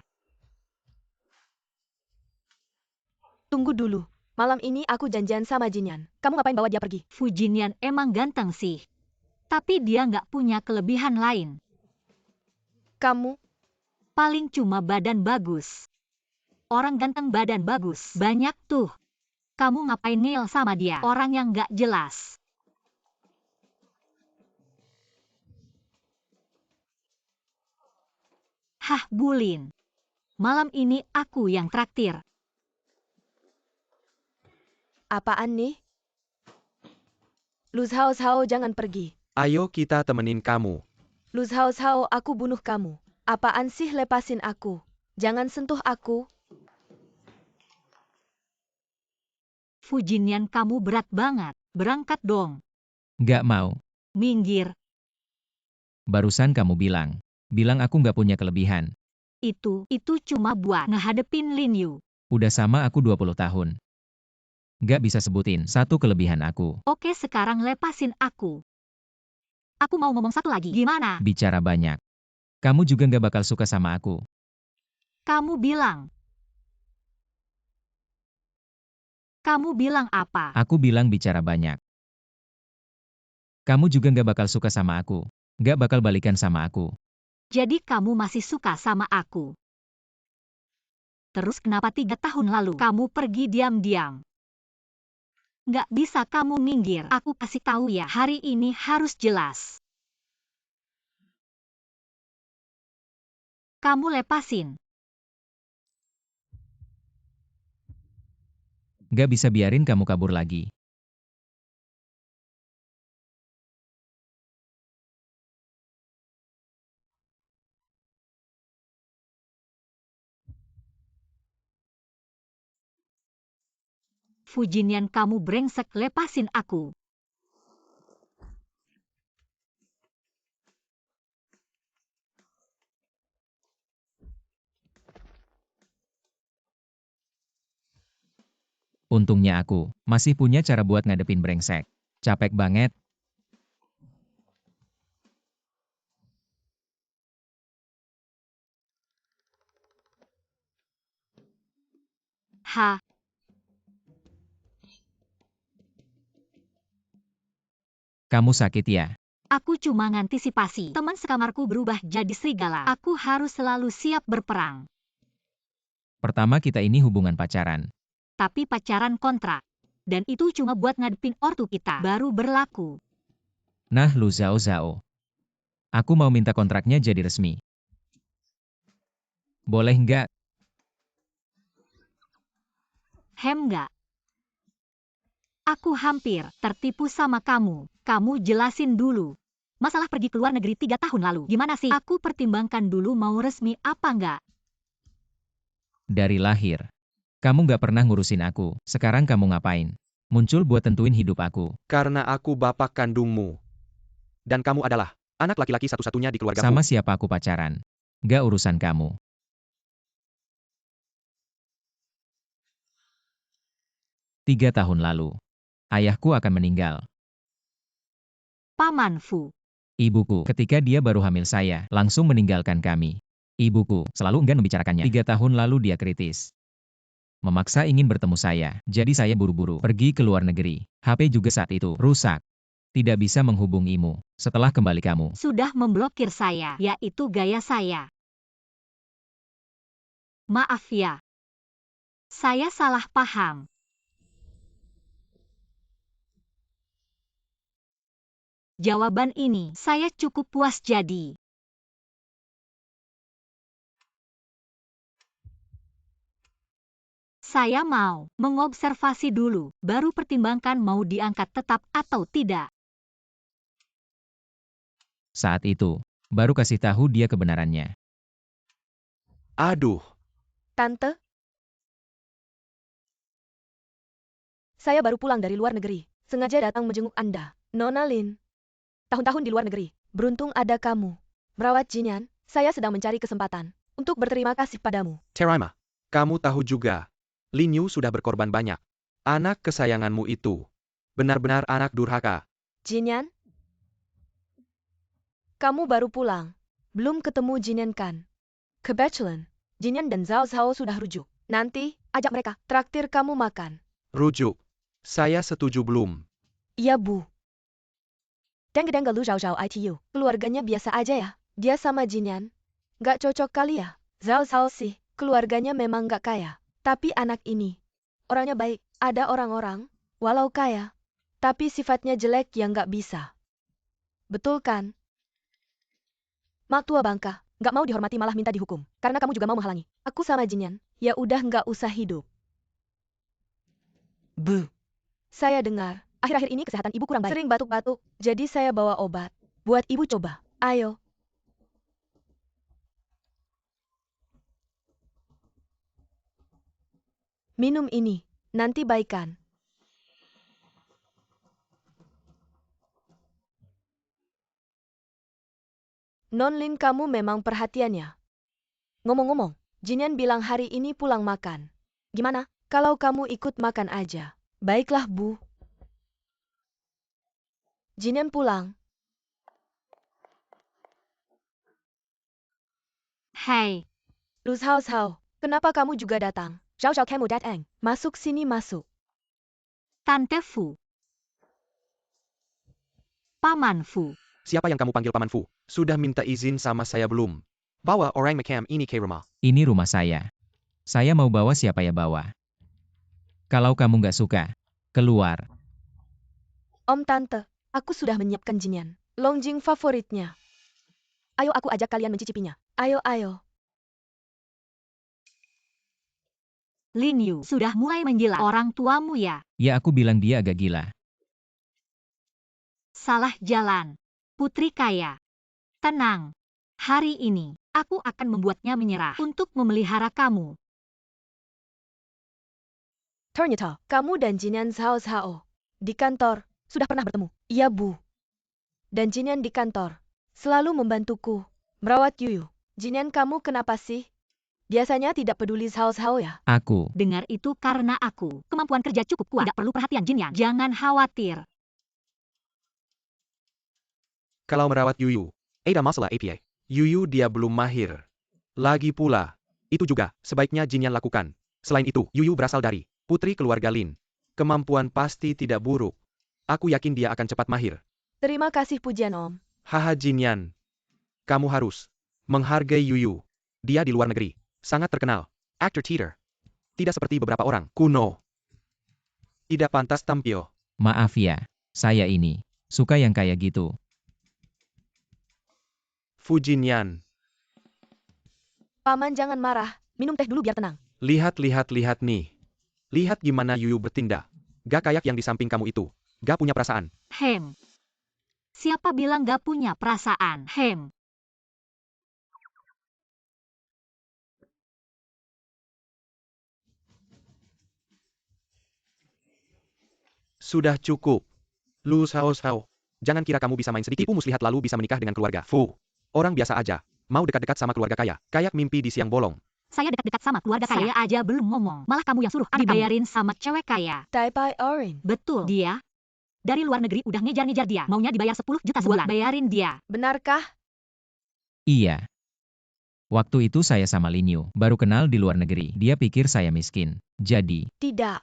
Tunggu dulu. Malam ini aku janjian sama Jinian. Kamu ngapain bawa dia pergi? Fujinian emang ganteng sih. Tapi dia nggak punya kelebihan lain. Kamu? Paling cuma badan bagus. Orang ganteng badan bagus banyak tuh. Kamu ngapain ngel sama dia? Orang yang nggak jelas. Hah, Bulin. Malam ini aku yang traktir. Apaan nih? Lu Zhao Zhao, jangan pergi. Ayo kita temenin kamu. Lu Zhao Zhao, aku bunuh kamu. Apaan sih, lepasin aku. Jangan sentuh aku. Fujinian, kamu berat banget. Berangkat dong. Gak mau. Minggir. Barusan kamu bilang. Bilang aku gak punya kelebihan. Itu cuma buat ngehadepin Lin Yu. Udah sama aku 20 tahun. Gak bisa sebutin satu kelebihan aku. Oke, sekarang lepasin aku. Aku mau ngomong satu lagi. Gimana? Bicara banyak. Kamu juga nggak bakal suka sama aku. Kamu bilang. Kamu bilang apa? Aku bilang bicara banyak. Kamu juga nggak bakal suka sama aku. Nggak bakal balikan sama aku. Jadi kamu masih suka sama aku. Terus kenapa 3 tahun lalu kamu pergi diam-diam? Nggak bisa kamu minggir. Aku kasih tahu ya, hari ini harus jelas. Kamu lepasin. Nggak bisa biarin kamu kabur lagi. Fujinian, kamu brengsek, lepasin aku. Untungnya aku masih punya cara buat ngadepin brengsek. Capek banget. Ha, Kamu sakit ya? aku cuma ngantisipasi. Teman sekamarku berubah jadi serigala. Aku harus selalu siap berperang. Pertama kita ini hubungan pacaran. Tapi pacaran kontrak. Dan itu cuma buat ngadepin ortu kita. Baru berlaku. Nah lu Zhao Zhao. Aku mau minta kontraknya jadi resmi. Boleh nggak? Nggak. Aku hampir tertipu sama kamu. Kamu jelasin dulu. Masalah pergi ke luar negeri 3 tahun lalu. Gimana sih? Aku pertimbangkan dulu mau resmi apa nggak. Dari lahir. Kamu nggak pernah ngurusin aku. Sekarang kamu ngapain? Muncul buat tentuin hidup aku. Karena aku bapak kandungmu. Dan kamu adalah anak laki-laki satu-satunya di keluargaku. Sama siapa aku pacaran? Nggak urusan kamu. 3 tahun lalu. Ayahku akan meninggal. Paman Fu. Ibuku, ketika dia baru hamil saya, langsung meninggalkan kami. Ibuku selalu enggan membicarakannya. 3 tahun lalu dia kritis. Memaksa ingin bertemu saya, jadi saya buru-buru pergi ke luar negeri. HP juga saat itu rusak. Tidak bisa menghubungimu. Setelah kembali kamu, Sudah memblokir saya. Yaitu gaya saya. Maaf ya. Saya salah paham. Jawaban ini saya cukup puas jadi. Saya mau mengobservasi dulu, baru pertimbangkan mau diangkat tetap atau tidak. saat itu, baru kasih tahu dia kebenarannya. Aduh, Tante, saya baru pulang dari luar negeri. Sengaja datang menjenguk Anda. Nona Lin. Tahun-tahun di luar negeri. Beruntung ada kamu. Merawat Jinyan, saya sedang mencari kesempatan untuk berterima kasih padamu. Teraima, kamu tahu juga. Lin Yu sudah berkorban banyak. Anak kesayanganmu itu. Benar-benar anak durhaka. Jinyan? Kamu baru pulang. Belum ketemu Jinyan kan? Kebetulan, Jinyan dan Zhao Zhao sudah rujuk. Nanti, ajak mereka, traktir kamu makan. Rujuk. Saya setuju belum. Iya bu. Deng-deng lu Zhao Zhao ITU. Keluarganya biasa aja ya. Dia sama Jinyan. Gak cocok kali ya. Zhao Zhao sih, keluarganya memang gak kaya. Tapi anak ini, orangnya baik. Ada orang-orang, walau kaya, tapi sifatnya jelek yang gak bisa. Betul kan? Mak tua bangka, gak mau dihormati malah minta dihukum. Karena kamu juga mau menghalangi. Aku sama Jinyan, ya udah gak usah hidup. Bu. Saya dengar, akhir-akhir ini kesehatan ibu kurang baik. Sering batuk-batuk, jadi saya bawa obat. Buat ibu coba. Ayo. Minum ini, nanti baikan. Non Lin, kamu memang perhatian ya. Ngomong-ngomong, Jinyan bilang hari ini pulang makan. Gimana, kalau kamu ikut makan aja? Baiklah bu. Jinyan pulang. Hai, Lu Zhao Zhao, kenapa kamu juga datang? Zhao Zhao kamu datang. Masuk sini masuk. Tante Fu. Paman Fu. Siapa yang kamu panggil Paman Fu? Sudah minta izin sama saya belum? Bawa orang macam ini ke rumah. Ini rumah saya. Saya mau bawa siapa ya bawa. Kalau kamu nggak suka, keluar. Om Tante, aku sudah menyiapkan Jinyan. Longjing favoritnya. Ayo aku ajak kalian mencicipinya. Ayo ayo. Lin Yu sudah mulai menjilat orang tuamu ya. Ya aku bilang dia agak gila. Salah jalan. Putri kaya. Tenang. Hari ini, aku akan membuatnya menyerah untuk memelihara kamu. Ternyata, kamu dan Jinyan Zhao Zhao di kantor sudah pernah bertemu. Iya Bu. Dan Jinyan di kantor selalu membantuku merawat Yuyu. Jinyan kamu kenapa sih? Biasanya tidak peduli Zhao Zhao ya? Aku. Dengar itu karena aku. Kemampuan kerja cukup kuat. Tidak perlu perhatian Jinyan. Jangan khawatir. Kalau merawat Yuyu, ada masalah APA. Yuyu dia belum mahir. Lagi pula, itu juga sebaiknya Jinyan lakukan. Selain itu, Yuyu berasal dari putri keluarga Lin. Kemampuan pasti tidak buruk. Aku yakin dia akan cepat mahir. Terima kasih pujian Om. Haha Jinyan. Kamu harus menghargai Yuyu. Dia di luar negeri. Sangat terkenal. Aktor theater. Tidak seperti beberapa orang kuno. Tidak pantas tampil. Maaf ya. Saya ini. Suka yang kayak gitu. Fu Jinyan. Paman jangan marah. Minum teh dulu biar tenang. Lihat nih. Lihat gimana Yuyu bertindak. Gak kayak yang di samping kamu itu. Gak punya perasaan. Hem. Siapa bilang gak punya perasaan? Hem. Sudah cukup. Lu Sao. Jangan kira kamu bisa main sedikit tipu muslihat lalu bisa menikah dengan keluarga Fu. Orang biasa aja. Mau dekat-dekat sama keluarga kaya. Kayak mimpi di siang bolong. Saya dekat-dekat sama keluarga kaya. Saya aja belum ngomong. Malah kamu yang suruh dibayarin sama cewek kaya. Tai Pai Orin. Betul. Dia dari luar negeri udah ngejar-ngejar dia. Maunya dibayar 10 juta sebulan. Bayarin dia. Benarkah? Iya. Waktu itu saya sama Lin Yu. Baru kenal di luar negeri. Dia pikir saya miskin. Jadi. Tidak.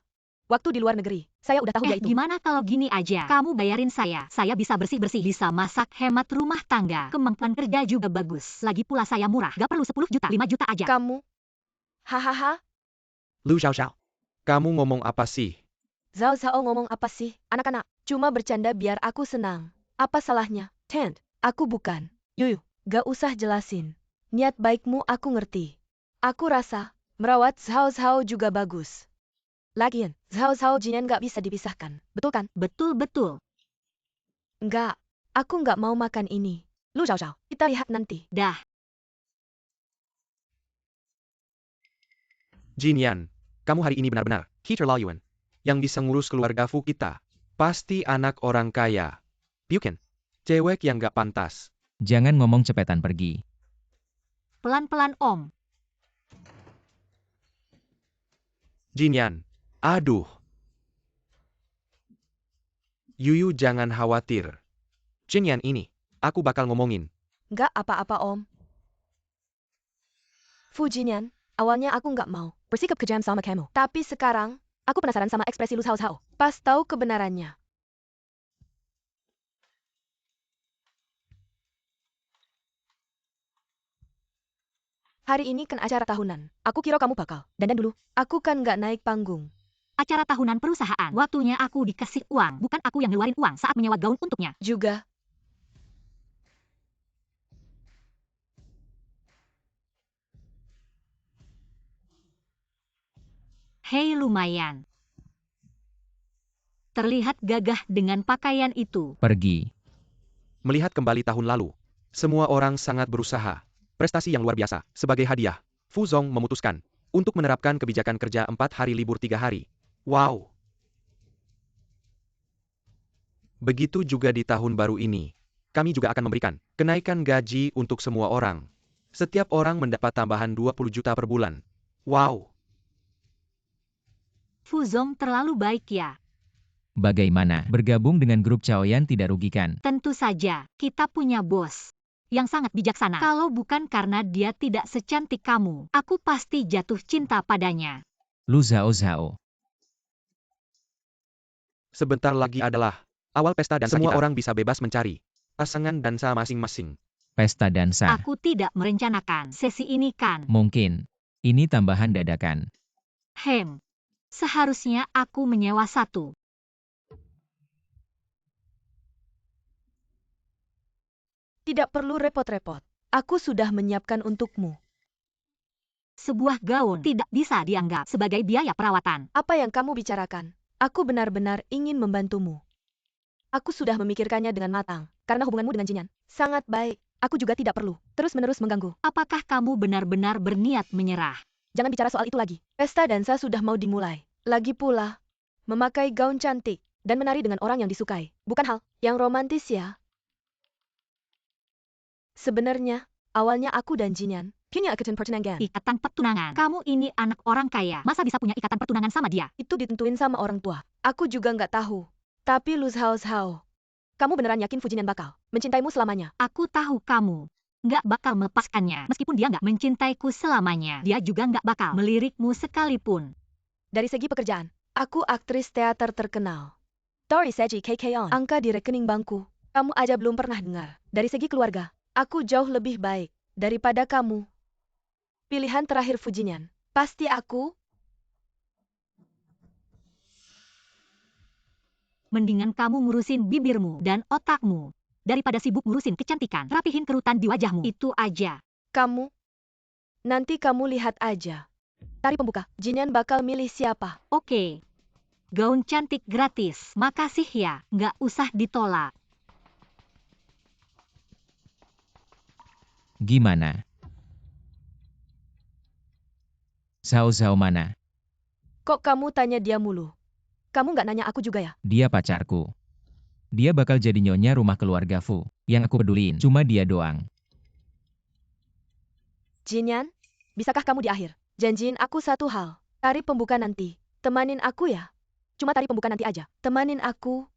Waktu di luar negeri, saya udah tahu dia itu. Gimana kalau gini aja? Kamu bayarin saya. Saya bisa bersih-bersih, bisa masak, hemat rumah tangga. Kemampuan kerja juga bagus. Lagi pula saya murah. Gak perlu 10 juta, 5 juta aja. Kamu? Hahaha. Lu Xiao. Kamu ngomong apa sih? Zhao Zhao ngomong apa sih? Anak-anak, cuma bercanda biar aku senang. Apa salahnya? Tent, aku bukan. Yuyu, gak usah jelasin. Niat baikmu aku ngerti. Aku rasa, merawat Zhao Zhao juga bagus. Lagian, Zhao Zhao Jinyan gak bisa dipisahkan. Betul kan? Betul-betul. Enggak, aku nggak mau makan ini. Lu Zhao Zhao, kita lihat nanti. Dah. Jinyan. Kamu hari ini benar-benar keterlaluan. Yang bisa ngurus keluarga Fu kita. Pasti anak orang kaya. Bukan. Cewek yang gak pantas. Jangan ngomong cepetan pergi. Pelan-pelan Om. Jinyan. Aduh. Yuyu jangan khawatir. Jinyan ini, aku bakal ngomongin. Nggak apa-apa Om. Fu Jinyan, awalnya aku nggak mau bersikap kejam sama kamu. Tapi sekarang, aku penasaran sama ekspresi Lu Zhao Zhao. Pas tahu kebenarannya. Hari ini kan acara tahunan. Aku kira kamu bakal dandan dulu. Aku kan nggak naik panggung. Acara tahunan perusahaan. Waktunya aku dikasih uang. Bukan aku yang ngeluarin uang saat menyewa gaun untuknya. Juga. Hei lumayan. Terlihat gagah dengan pakaian itu. Pergi. Melihat kembali tahun lalu, semua orang sangat berusaha. Prestasi yang luar biasa. Sebagai hadiah, Fu Zong memutuskan untuk menerapkan kebijakan kerja 4 hari libur 3 hari. Wow! Begitu juga di tahun baru ini. Kami juga akan memberikan kenaikan gaji untuk semua orang. Setiap orang mendapat tambahan 20 juta per bulan. Wow! Fu Zong terlalu baik ya. Bagaimana? Bergabung dengan grup Chaoyan tidak rugikan. Tentu saja, kita punya bos. yang sangat bijaksana. Kalau bukan karena dia tidak secantik kamu, aku pasti jatuh cinta padanya. Lu Zhao Zhao. Sebentar lagi adalah awal pesta dan semua kita. orang bisa bebas mencari pasangan dansa masing-masing. Pesta dansa. Aku tidak merencanakan sesi ini kan. Mungkin. Ini tambahan dadakan. Seharusnya aku menyewa satu. Tidak perlu repot-repot. Aku sudah menyiapkan untukmu. Sebuah gaun tidak bisa dianggap sebagai biaya perawatan. Apa yang kamu bicarakan? Aku benar-benar ingin membantumu. Aku sudah memikirkannya dengan matang, karena hubunganmu dengan Jinyan sangat baik. Aku juga tidak perlu terus-menerus mengganggu. Apakah kamu benar-benar berniat menyerah? Jangan bicara soal itu lagi. Pesta dansa sudah mau dimulai. Lagi pula, memakai gaun cantik dan menari dengan orang yang disukai bukan hal yang romantis ya. Sebenarnya, awalnya aku dan Jinyan punya ikatan pertunangan. Ikatan pertunangan? Kamu ini anak orang kaya, masa bisa punya ikatan pertunangan sama dia? Itu ditentuin sama orang tua. Aku juga nggak tahu. Tapi Lu Zhao Zhao, kamu beneran yakin Fu Jinyan bakal mencintaimu selamanya? Aku tahu kamu nggak bakal melepaskannya. Meskipun dia nggak mencintaiku selamanya, dia juga nggak bakal melirikmu sekalipun. Dari segi pekerjaan, aku aktris teater terkenal. Tori Seji KK on. Angka di rekening bankku, kamu aja belum pernah dengar. Dari segi keluarga, aku jauh lebih baik daripada kamu. Pilihan terakhir Fu Jinyan, pasti aku. Mendingan kamu ngurusin bibirmu dan otakmu daripada sibuk ngurusin kecantikan. Rapihin kerutan di wajahmu. Itu aja. Kamu? Nanti kamu lihat aja. Tari pembuka, Jinyan bakal milih siapa? Oke. Gaun cantik gratis. Makasih ya, nggak usah ditolak. Gimana? Zhao Zhao mana? Kok kamu tanya dia mulu? Kamu nggak nanya aku juga ya? Dia pacarku. Dia bakal jadi nyonya rumah keluarga Fu. Yang aku peduliin cuma dia doang. Jinyan, bisakah kamu di akhir janjiin aku satu hal? Tari pembuka nanti, temanin aku ya. Cuma tari pembuka nanti aja. Temanin aku.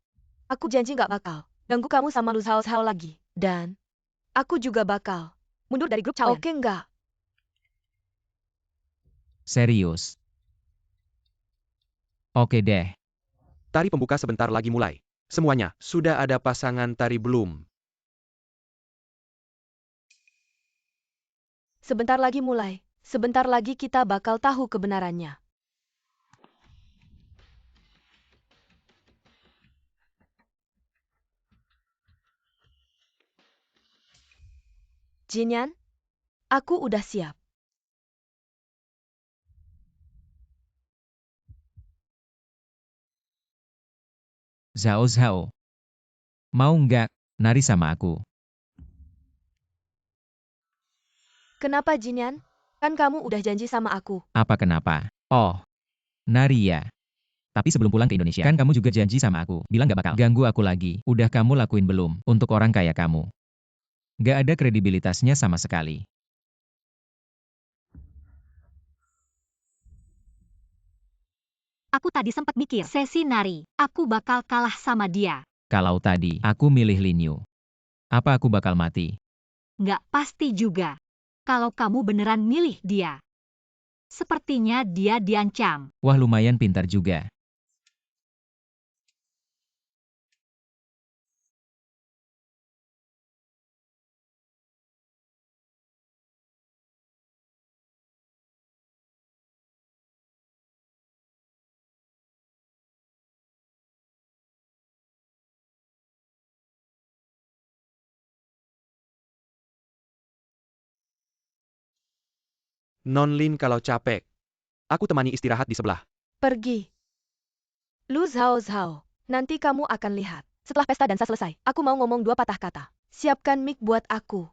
Aku janji nggak bakal ganggu kamu sama Lu Zhao Zhao lagi. Dan aku juga bakal mundur dari grup Chaoyan. Oke nggak? Serius. Oke deh. Tari pembuka sebentar lagi mulai. Semuanya, sudah ada pasangan tari belum? Sebentar lagi mulai. Sebentar lagi kita bakal tahu kebenarannya. Jinyan, aku udah siap. Zhao Zhao. Mau nggak nari sama aku? Kenapa Jinyan? Kan kamu udah janji sama aku. Apa kenapa? Oh, nari ya. Tapi sebelum pulang ke Indonesia, kan kamu juga janji sama aku. Bilang nggak bakal ganggu aku lagi. Udah kamu lakuin belum untuk orang kaya kamu? Nggak ada kredibilitasnya sama sekali. Aku tadi sempat mikir, sesi nari, aku bakal kalah sama dia. Kalau tadi aku milih Lin Yu, apa aku bakal mati? Nggak pasti juga. Kalau kamu beneran milih dia. Sepertinya dia diancam. Wah lumayan pintar juga. Non Lin kalau capek. Aku temani istirahat di sebelah. Pergi. Lu Zhao Zhao, nanti kamu akan lihat. Setelah pesta dansa selesai, aku mau ngomong 2 patah kata. Siapkan mic buat aku.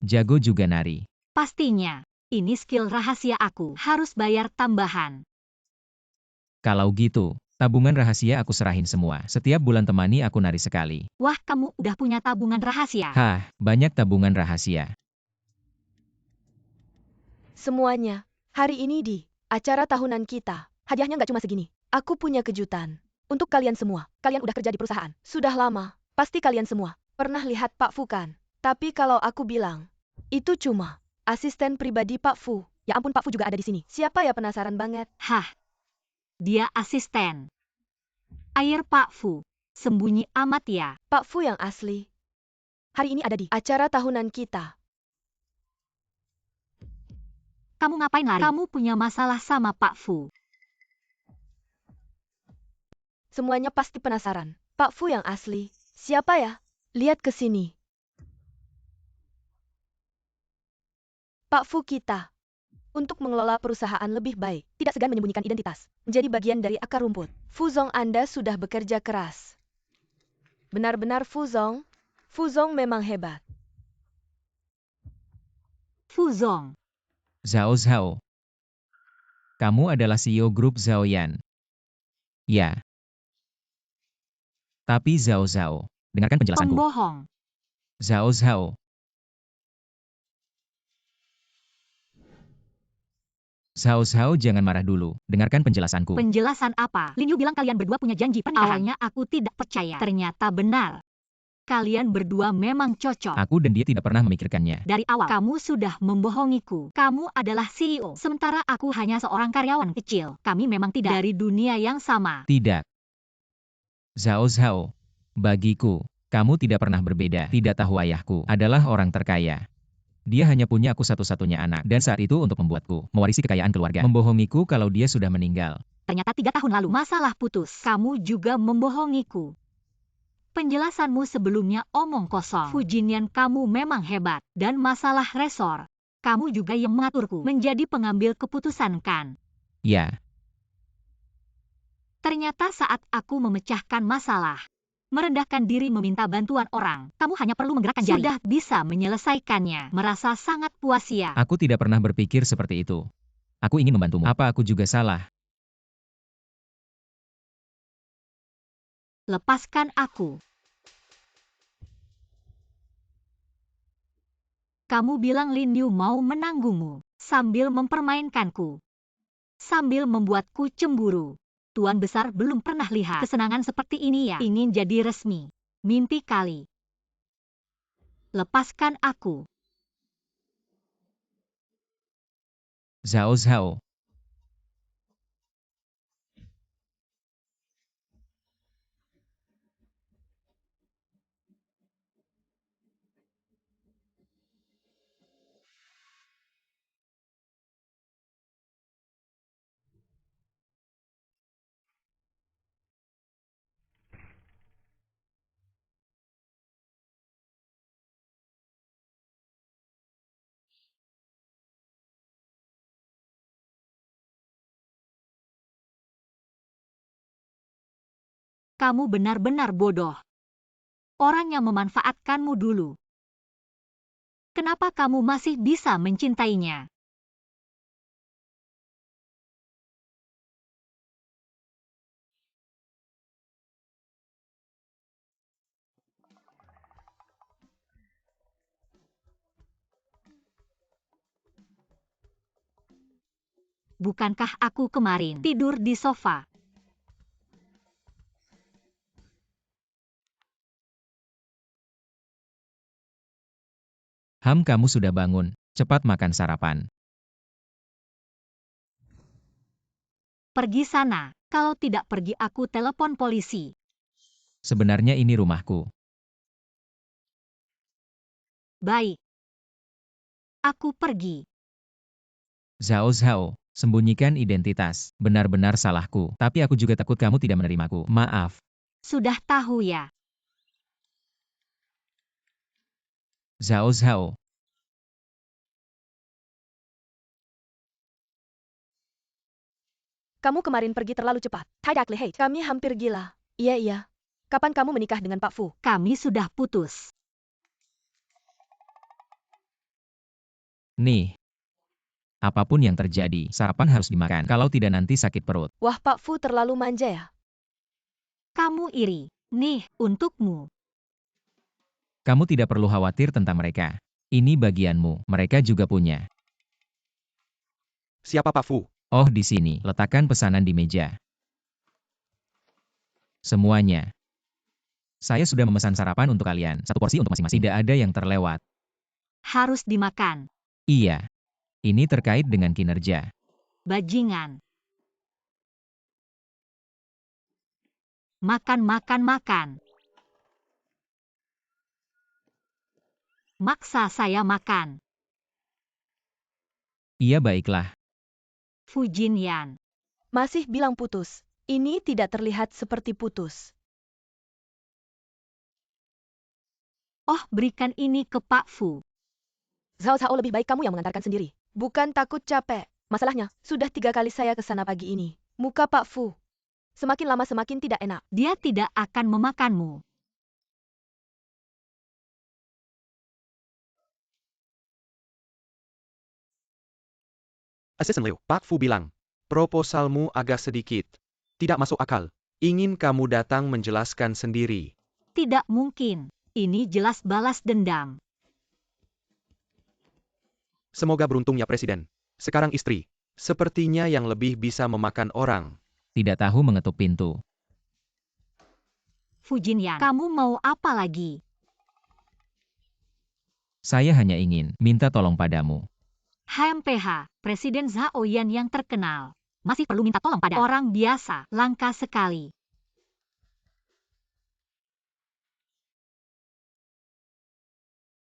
Jago juga nari. Pastinya. Ini skill rahasia aku. Harus bayar tambahan. Kalau gitu, tabungan rahasia aku serahin semua. Setiap bulan temani aku nari sekali. Wah, kamu udah punya tabungan rahasia. Hah, banyak tabungan rahasia. Semuanya Hari ini di acara tahunan kita, hadiahnya nggak cuma segini. Aku punya kejutan. Untuk kalian semua, kalian udah kerja di perusahaan. Sudah lama, pasti kalian semua pernah lihat Pak Fu kan? Tapi kalau aku bilang, itu cuma asisten pribadi Pak Fu. Ya ampun, Pak Fu juga ada di sini. Siapa ya, penasaran banget. Hah, dia asisten. Air Pak Fu, sembunyi amat ya. Pak Fu yang asli. Hari ini ada di acara tahunan kita. Kamu ngapain lari? Kamu punya masalah sama Pak Fu. Semuanya pasti penasaran. Pak Fu yang asli. Siapa ya? Lihat ke sini. Pak Fu kita. Untuk mengelola perusahaan lebih baik, tidak segan menyembunyikan identitas, menjadi bagian dari akar rumput. Fuzong, Anda sudah bekerja keras. Benar-benar Fuzong. Fuzong memang hebat. Fuzong. Zhao Zhao. Kamu adalah CEO grup Zhaoyan. Ya. Tapi Zhao Zhao, dengarkan penjelasanku. Pembohong. Zhao Zhao. Zhao Zhao, jangan marah dulu. Dengarkan penjelasanku. Penjelasan apa? Lin Yu bilang kalian berdua punya janji pernikahan. Awalnya aku tidak percaya. Ternyata benar. Kalian berdua memang cocok. Aku dan dia tidak pernah memikirkannya. Dari awal, kamu sudah membohongiku. Kamu adalah CEO, sementara aku hanya seorang karyawan kecil. Kami memang tidak dari dunia yang sama. Tidak. Zhao Zhao. Bagiku, kamu tidak pernah berbeda. Tidak tahu ayahku adalah orang terkaya. Dia hanya punya aku satu-satunya anak. Dan saat itu untuk membuatku mewarisi kekayaan keluarga. Membohongiku kalau dia sudah meninggal. Ternyata 3 tahun lalu, masalah putus. Kamu juga membohongiku. Penjelasanmu sebelumnya omong kosong. Fujinian, kamu memang hebat. Dan masalah resor, kamu juga yang mengaturku menjadi pengambil keputusan kan? Ya. Ternyata saat aku memecahkan masalah, merendahkan diri meminta bantuan orang, kamu hanya perlu menggerakkan jari. Sudah bisa menyelesaikannya. Merasa sangat puas ya. Aku tidak pernah berpikir seperti itu. Aku ingin membantumu. Apa aku juga salah? Lepaskan aku. Kamu bilang Lin Yu mau menanggungmu, sambil mempermainkanku. Sambil membuatku cemburu. Tuan besar belum pernah lihat kesenangan seperti ini ya. Ingin jadi resmi. Mimpi kali. Lepaskan aku. Zhao Zhao. Kamu benar-benar bodoh. Orang yang memanfaatkanmu dulu. Kenapa kamu masih bisa mencintainya? Bukankah aku kemarin tidur di sofa? Kamu sudah bangun. Cepat makan sarapan. Pergi sana. Kalau tidak pergi aku telepon polisi. Sebenarnya ini rumahku. Baik. Aku pergi. Zhao Zhao, sembunyikan identitas. Benar-benar salahku. Tapi aku juga takut kamu tidak menerimaku. Maaf. Sudah tahu ya. Zhao Zhao. Kamu kemarin pergi terlalu cepat. Tidak lihat. Kami hampir gila. Iya. Kapan kamu menikah dengan Pak Fu? Kami sudah putus. Nih. Apapun yang terjadi, sarapan harus dimakan. Kalau tidak nanti sakit perut. Wah, Pak Fu terlalu manja ya. Kamu iri. Nih, untukmu. Kamu tidak perlu khawatir tentang mereka. Ini bagianmu. Mereka juga punya. Siapa Pak Fu? Oh, di sini. Letakkan pesanan di meja. Semuanya. Saya sudah memesan sarapan untuk kalian. 1 porsi untuk masing-masing. Tidak ada yang terlewat. Harus dimakan. Iya. Ini terkait dengan kinerja. Bajingan. Makan, makan, makan. Maksa saya makan. Iya, baiklah. Fu Jinyan. Masih bilang putus. Ini tidak terlihat seperti putus. Oh, berikan ini ke Pak Fu. Zhao Zhao, lebih baik kamu yang mengantarkan sendiri. Bukan takut capek. Masalahnya, sudah 3 kali saya ke sana pagi ini. Muka Pak Fu. Semakin lama semakin tidak enak. Dia tidak akan memakanmu. Asisten Leo, Pak Fu bilang. Proposalmu agak sedikit. Tidak masuk akal. Ingin kamu datang menjelaskan sendiri. Tidak mungkin. Ini jelas balas dendam. Semoga beruntung ya Presiden. Sekarang istri. Sepertinya yang lebih bisa memakan orang. Tidak tahu mengetuk pintu. Fu Jinyan, kamu mau apa lagi? Saya hanya ingin minta tolong padamu. HMPH, Presiden Zhao Yan yang terkenal. Masih perlu minta tolong pada orang biasa, langka sekali.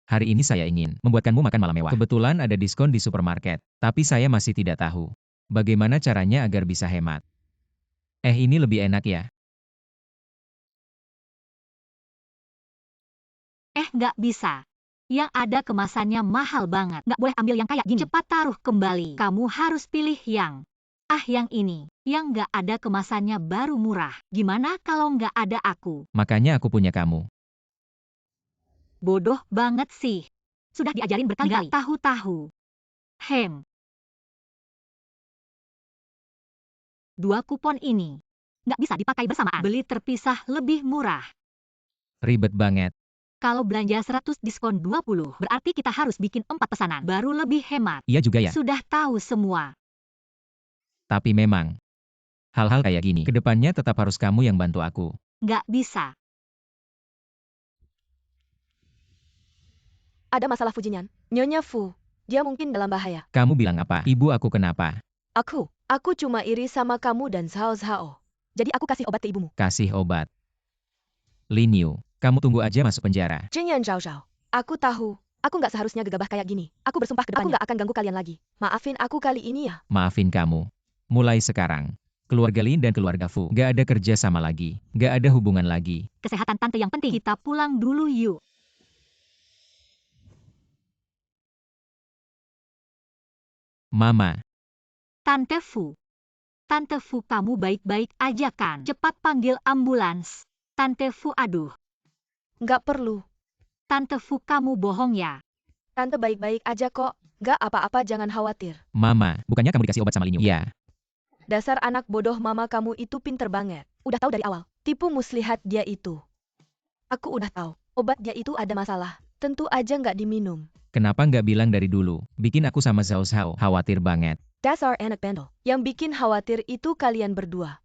Hari ini saya ingin membuatkanmu makan malam mewah. Kebetulan ada diskon di supermarket, tapi saya masih tidak tahu bagaimana caranya agar bisa hemat. Ini lebih enak ya. Nggak bisa. Yang ada kemasannya mahal banget. Nggak boleh ambil yang kayak gini. Cepat taruh kembali. Kamu harus pilih yang ini. Yang nggak ada kemasannya baru murah. Gimana kalau nggak ada aku? Makanya aku punya kamu. Bodoh banget sih. Sudah diajarin berkali-kali. Nggak tahu-tahu. 2 kupon ini nggak bisa dipakai bersamaan. Beli terpisah lebih murah. Ribet banget. Kalau belanja 100 diskon 20, berarti kita harus bikin 4 pesanan. Baru lebih hemat. Iya juga ya. Sudah tahu semua. Tapi memang, hal-hal kayak gini, kedepannya tetap harus kamu yang bantu aku. Nggak bisa. Ada masalah Fu Jinyan. Nyonya Fu. Dia mungkin dalam bahaya. Kamu bilang apa? Ibu aku kenapa? Aku cuma iri sama kamu dan Zhao Zhao. Jadi aku kasih obat ke ibumu. Kasih obat. Lin Yu, kamu tunggu aja masuk penjara. Jinyan Zhao Zhao. Aku tahu. Aku nggak seharusnya gegabah kayak gini. Aku bersumpah ke depannya. Aku nggak akan ganggu kalian lagi. Maafin aku kali ini ya. Maafin kamu. Mulai sekarang, keluarga Lin dan keluarga Fu gak ada kerja sama lagi. Gak ada hubungan lagi. Kesehatan tante yang penting. Kita pulang dulu yuk. Mama, Tante Fu. Tante Fu, kamu baik-baik aja kan? Cepat panggil ambulans. Tante Fu, aduh. Nggak perlu. Tante Fu, kamu bohong ya? Tante baik-baik aja kok. Nggak apa-apa, jangan khawatir. Mama, bukannya kamu dikasih obat sama Lin Yu? Ya. Dasar anak bodoh, mama kamu itu pinter banget. Udah tahu dari awal. Tipu muslihat dia itu. Aku udah tahu. Obat dia itu ada masalah. Tentu aja nggak diminum. Kenapa nggak bilang dari dulu? Bikin aku sama Zhao Zhao khawatir banget. Dasar anak bandel. Yang bikin khawatir itu kalian berdua.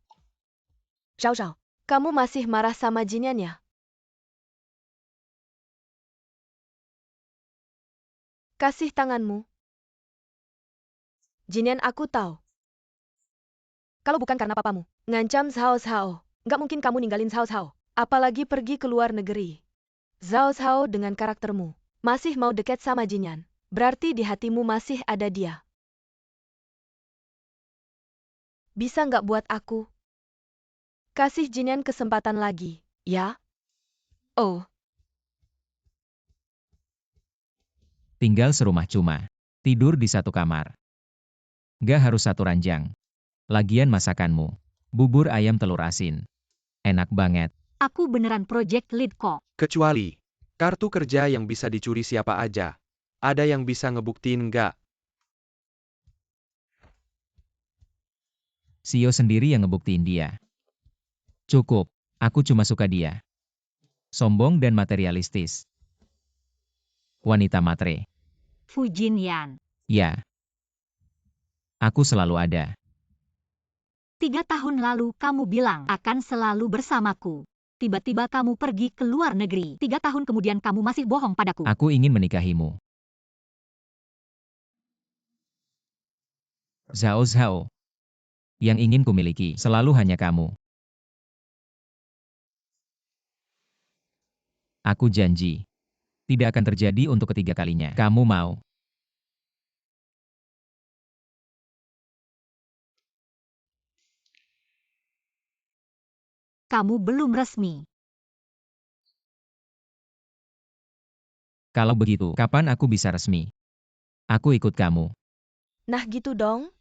Zhao Zhao, kamu masih marah sama Jinyan ya? Kasih tanganmu. Jinyan, aku tahu. Kalau bukan karena papamu ngancam Zhao Zhao, nggak mungkin kamu ninggalin Zhao Zhao. Apalagi pergi ke luar negeri. Zhao Zhao, dengan karaktermu masih mau dekat sama Jinyan. Berarti di hatimu masih ada dia. Bisa nggak buat aku? Kasih Jinyan kesempatan lagi, ya? Oh. Tinggal serumah cuma. Tidur di satu kamar. Gak harus satu ranjang. Lagian masakanmu. Bubur ayam telur asin. Enak banget. Aku beneran project lead kok. Kecuali, kartu kerja yang bisa dicuri siapa aja. Ada yang bisa ngebuktiin nggak? Sio sendiri yang ngebuktiin dia. Cukup, aku cuma suka dia. Sombong dan materialistis. Wanita matre. Fu Jinyan. Ya. Aku selalu ada. 3 tahun lalu kamu bilang akan selalu bersamaku. Tiba-tiba kamu pergi ke luar negeri. 3 tahun kemudian kamu masih bohong padaku. Aku ingin menikahimu. Zhao Zhao. Yang ingin kumiliki selalu hanya kamu. Aku janji. Tidak akan terjadi untuk ketiga kalinya. Kamu mau? Kamu belum resmi. Kalau begitu, kapan aku bisa resmi? Aku ikut kamu. Nah gitu dong.